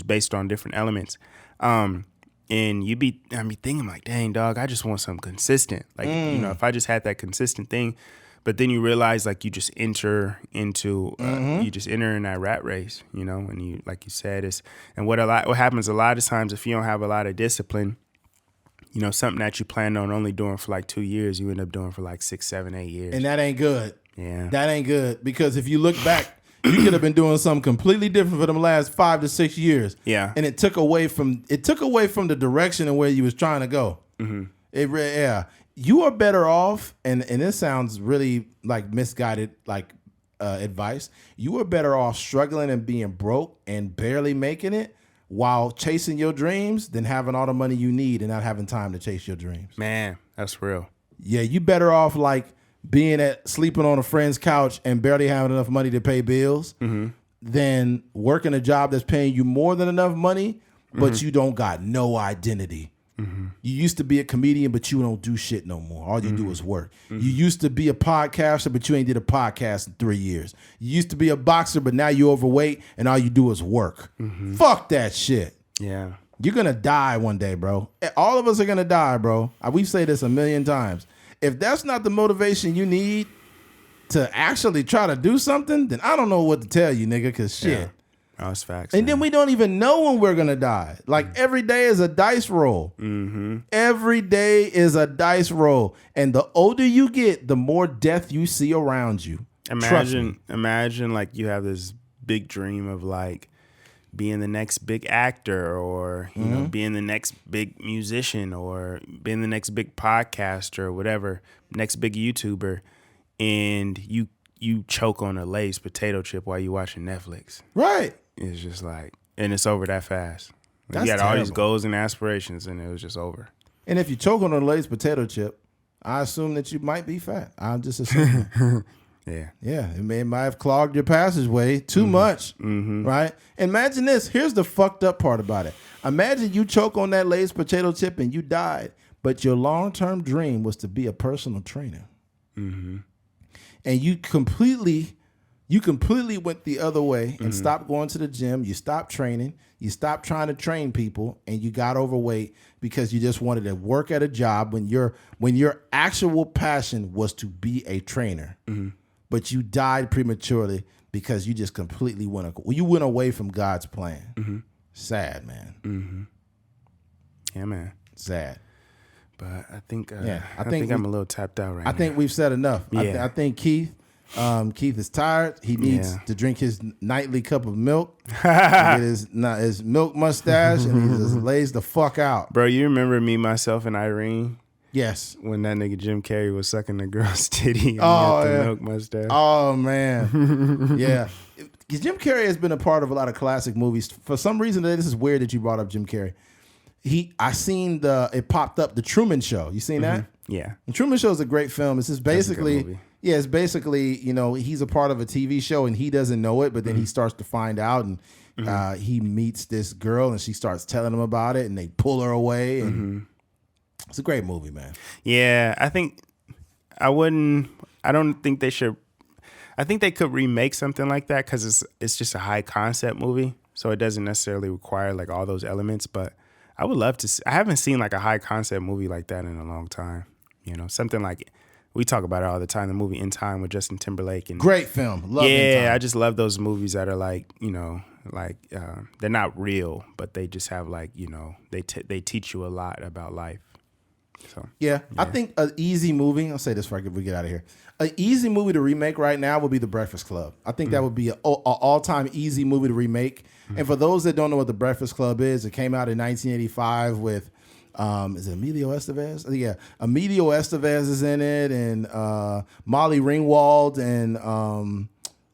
B: based on different elements. And I be thinking like, dang dog, I just want something consistent. Like if I just had that consistent thing, but then you realize like you just enter into you just enter in that rat race, and you, like you said, what happens a lot of times, if you don't have a lot of discipline, something that you planned on only doing for like 2 years, you end up doing for like 6, 7, 8 years.
A: And that ain't good.
B: Yeah.
A: That ain't good, because if you look back, you could have been doing something completely different for them last 5 to 6 years.
B: Yeah.
A: And it took away from the direction and where you was trying to go. Mm-hmm. You are better off, and this sounds really like misguided advice. You are better off struggling and being broke and barely making it while chasing your dreams than having all the money you need and not having time to chase your dreams.
B: Man, that's real.
A: Yeah, you better off like sleeping on a friend's couch and barely having enough money to pay bills than working a job that's paying you more than enough money, but you don't got no identity. You used to be a comedian, but you don't do shit no more. All you do is work. You used to be a podcaster, but you ain't did a podcast in 3 years. You used to be a boxer, but now you're overweight, and all you do is work. Fuck that shit.
B: Yeah.
A: You're going to die one day, bro. All of us are going to die, bro. We've said this a million times. If that's not the motivation you need to actually try to do something, then I don't know what to tell you, nigga, because shit.
B: Yeah. Oh, it's facts.
A: And then we don't even know when we're going to die. Like every day is a dice roll. Every day is a dice roll. And the older you get, the more death you see around you.
B: Imagine like you have this big dream of like being the next big actor, or being the next big musician, or being the next big podcaster, or whatever, next big YouTuber, and you choke on a Lay's potato chip while you watching Netflix.
A: Right.
B: It's just like, and it's over that fast.
A: That's
B: you had
A: terrible.
B: all these goals and aspirations, and it was just over.
A: And if you choke on a Lay's potato chip, I assume that you might be fat. I'm just assuming.
B: Yeah.
A: Yeah, it might have clogged your passageway too much, right? Imagine this. Here's the fucked up part about it. Imagine you choke on that Lay's potato chip and you died, but your long-term dream was to be a personal trainer. And you completely went the other way and stopped going to the gym. You stopped training. You stopped trying to train people, and you got overweight because you just wanted to work at a job when your actual passion was to be a trainer. But you died prematurely because you just completely went away from God's plan. Sad, man.
B: Yeah, man.
A: Sad.
B: But I think
A: I
B: I think I'm a little tapped out right now.
A: I think we've said enough.
B: Yeah.
A: I think Keith is tired. He needs to drink his nightly cup of milk, get his milk mustache, and he just lays the fuck out.
B: Bro, you remember Me, Myself, and Irene?
A: Yes.
B: When that nigga Jim Carrey was sucking the girl's titty and
A: Oh,
B: he had the
A: yeah.
B: milk mustache.
A: Oh, man. Yeah. Jim Carrey has been a part of a lot of classic movies. For some reason, this is weird that you brought up Jim Carrey. I seen it popped up, The Truman Show. You seen that?
B: Yeah.
A: The Truman Show is a great film. It's just basically,
B: movie.
A: it's basically, he's a part of a TV show and he doesn't know it, but then he starts to find out and he meets this girl and she starts telling him about it and they pull her away. And it's a great movie, man.
B: Yeah, I don't think they should. I think they could remake something like that because it's just a high concept movie, so it doesn't necessarily require like all those elements. But I would love to. I haven't seen like a high concept movie like that in a long time. Something like we talk about it all the time. The movie In Time with Justin Timberlake and
A: Great film. Love In Time.
B: I just love those movies that are like they're not real, but they just have like they teach you a lot about life. So
A: Yeah, I think an easy movie, I'll say this before we get out of here. An easy movie to remake right now would be The Breakfast Club. I think that would be an all-time easy movie to remake. And for those that don't know what The Breakfast Club is, it came out in 1985 with, is it Emilio Estevez? Yeah, Emilio Estevez is in it, and Molly Ringwald, and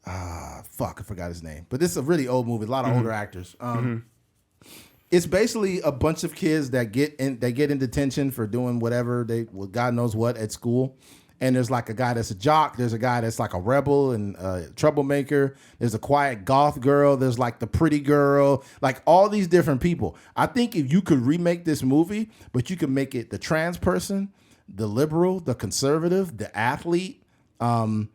A: I forgot his name. But this is a really old movie, a lot of older actors. It's basically a bunch of kids that get in detention for doing whatever God knows what at school. And there's like a guy that's a jock. There's a guy that's like a rebel and a troublemaker. There's a quiet goth girl. There's like the pretty girl. Like all these different people. I think if you could remake this movie, but you could make it the trans person, the liberal, the conservative, the athlete, the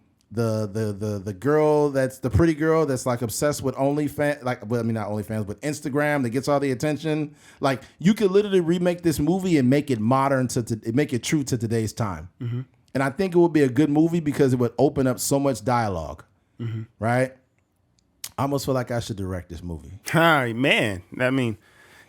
A: girl that's the pretty girl that's like obsessed with OnlyFans, not OnlyFans, but Instagram that gets all the attention. Like you could literally remake this movie and make it modern make it true to today's time. And I think it would be a good movie because it would open up so much dialogue. Right? I almost feel like I should direct this movie.
B: Man, I mean,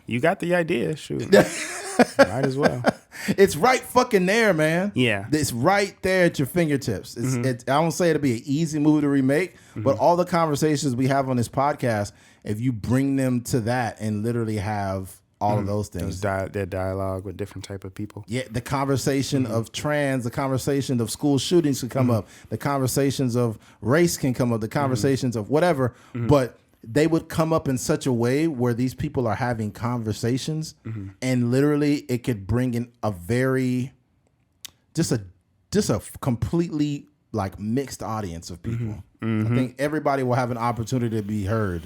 B: you got the idea. Shoot, might as well.
A: It's right fucking there, man.
B: Yeah.
A: It's right there at your fingertips. I don't say it'll be an easy movie to remake, but all the conversations we have on this podcast, if you bring them to that and literally have all of those things.
B: Their dialogue with different type of people.
A: Yeah, the conversation of trans, the conversation of school shootings can come up, the conversations of race can come up, the conversations of whatever, but they would come up in such a way where these people are having conversations and literally it could bring in a very, just a completely like mixed audience of people. I think everybody will have an opportunity to be heard.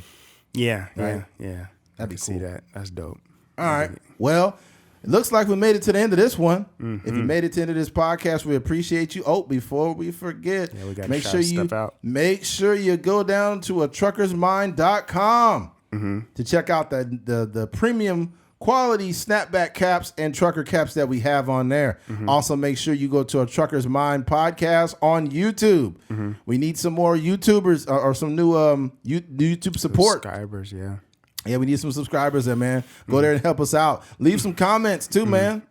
B: Yeah,
A: Right?
B: yeah.
A: That'd be
B: See
A: cool.
B: that? That's dope.
A: All right. Well, it looks like we made it to the end of this one. If you made it to the end of this podcast, we appreciate you. Oh, before we forget,
B: We got
A: make
B: to
A: sure
B: shout stuff out.
A: make sure you go down to truckersmind.com to check out the premium quality snapback caps and trucker caps that we have on there. Also, make sure you go to a Trucker's Mind podcast on YouTube. We need some more YouTubers or some new YouTube support.
B: Subscribers, yeah.
A: Yeah, we need some subscribers there, man. Go there and help us out. Leave some comments too, man.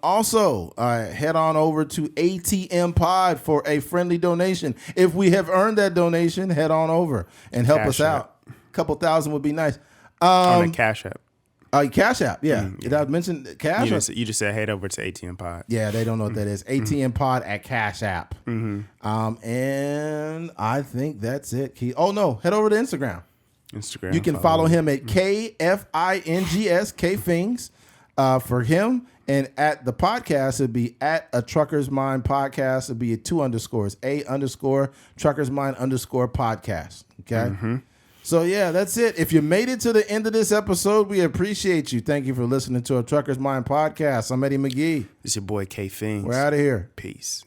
A: Also, head on over to ATMPOD for a friendly donation. If we have earned that donation, head on over and help us out. A couple thousand would be nice.
B: On the Cash App.
A: Cash App, yeah. Did I mention Cash App?
B: You just said head over to ATM Pod.
A: Yeah, they don't know what that is. ATMPOD at Cash App. And I think that's it. Oh, no. Head over to Instagram.
B: Instagram.
A: You can follow him at KFINGS, Kfings. for him. And at the podcast, it'd be at A Trucker's Mind Podcast. It'd be 2 underscores, _Trucker's Mind _podcast. Okay. So yeah, that's it. If you made it to the end of this episode, we appreciate you. Thank you for listening to A Trucker's Mind Podcast. I'm Eddie McGee.
B: It's your boy K Fins.
A: We're out of here.
B: Peace.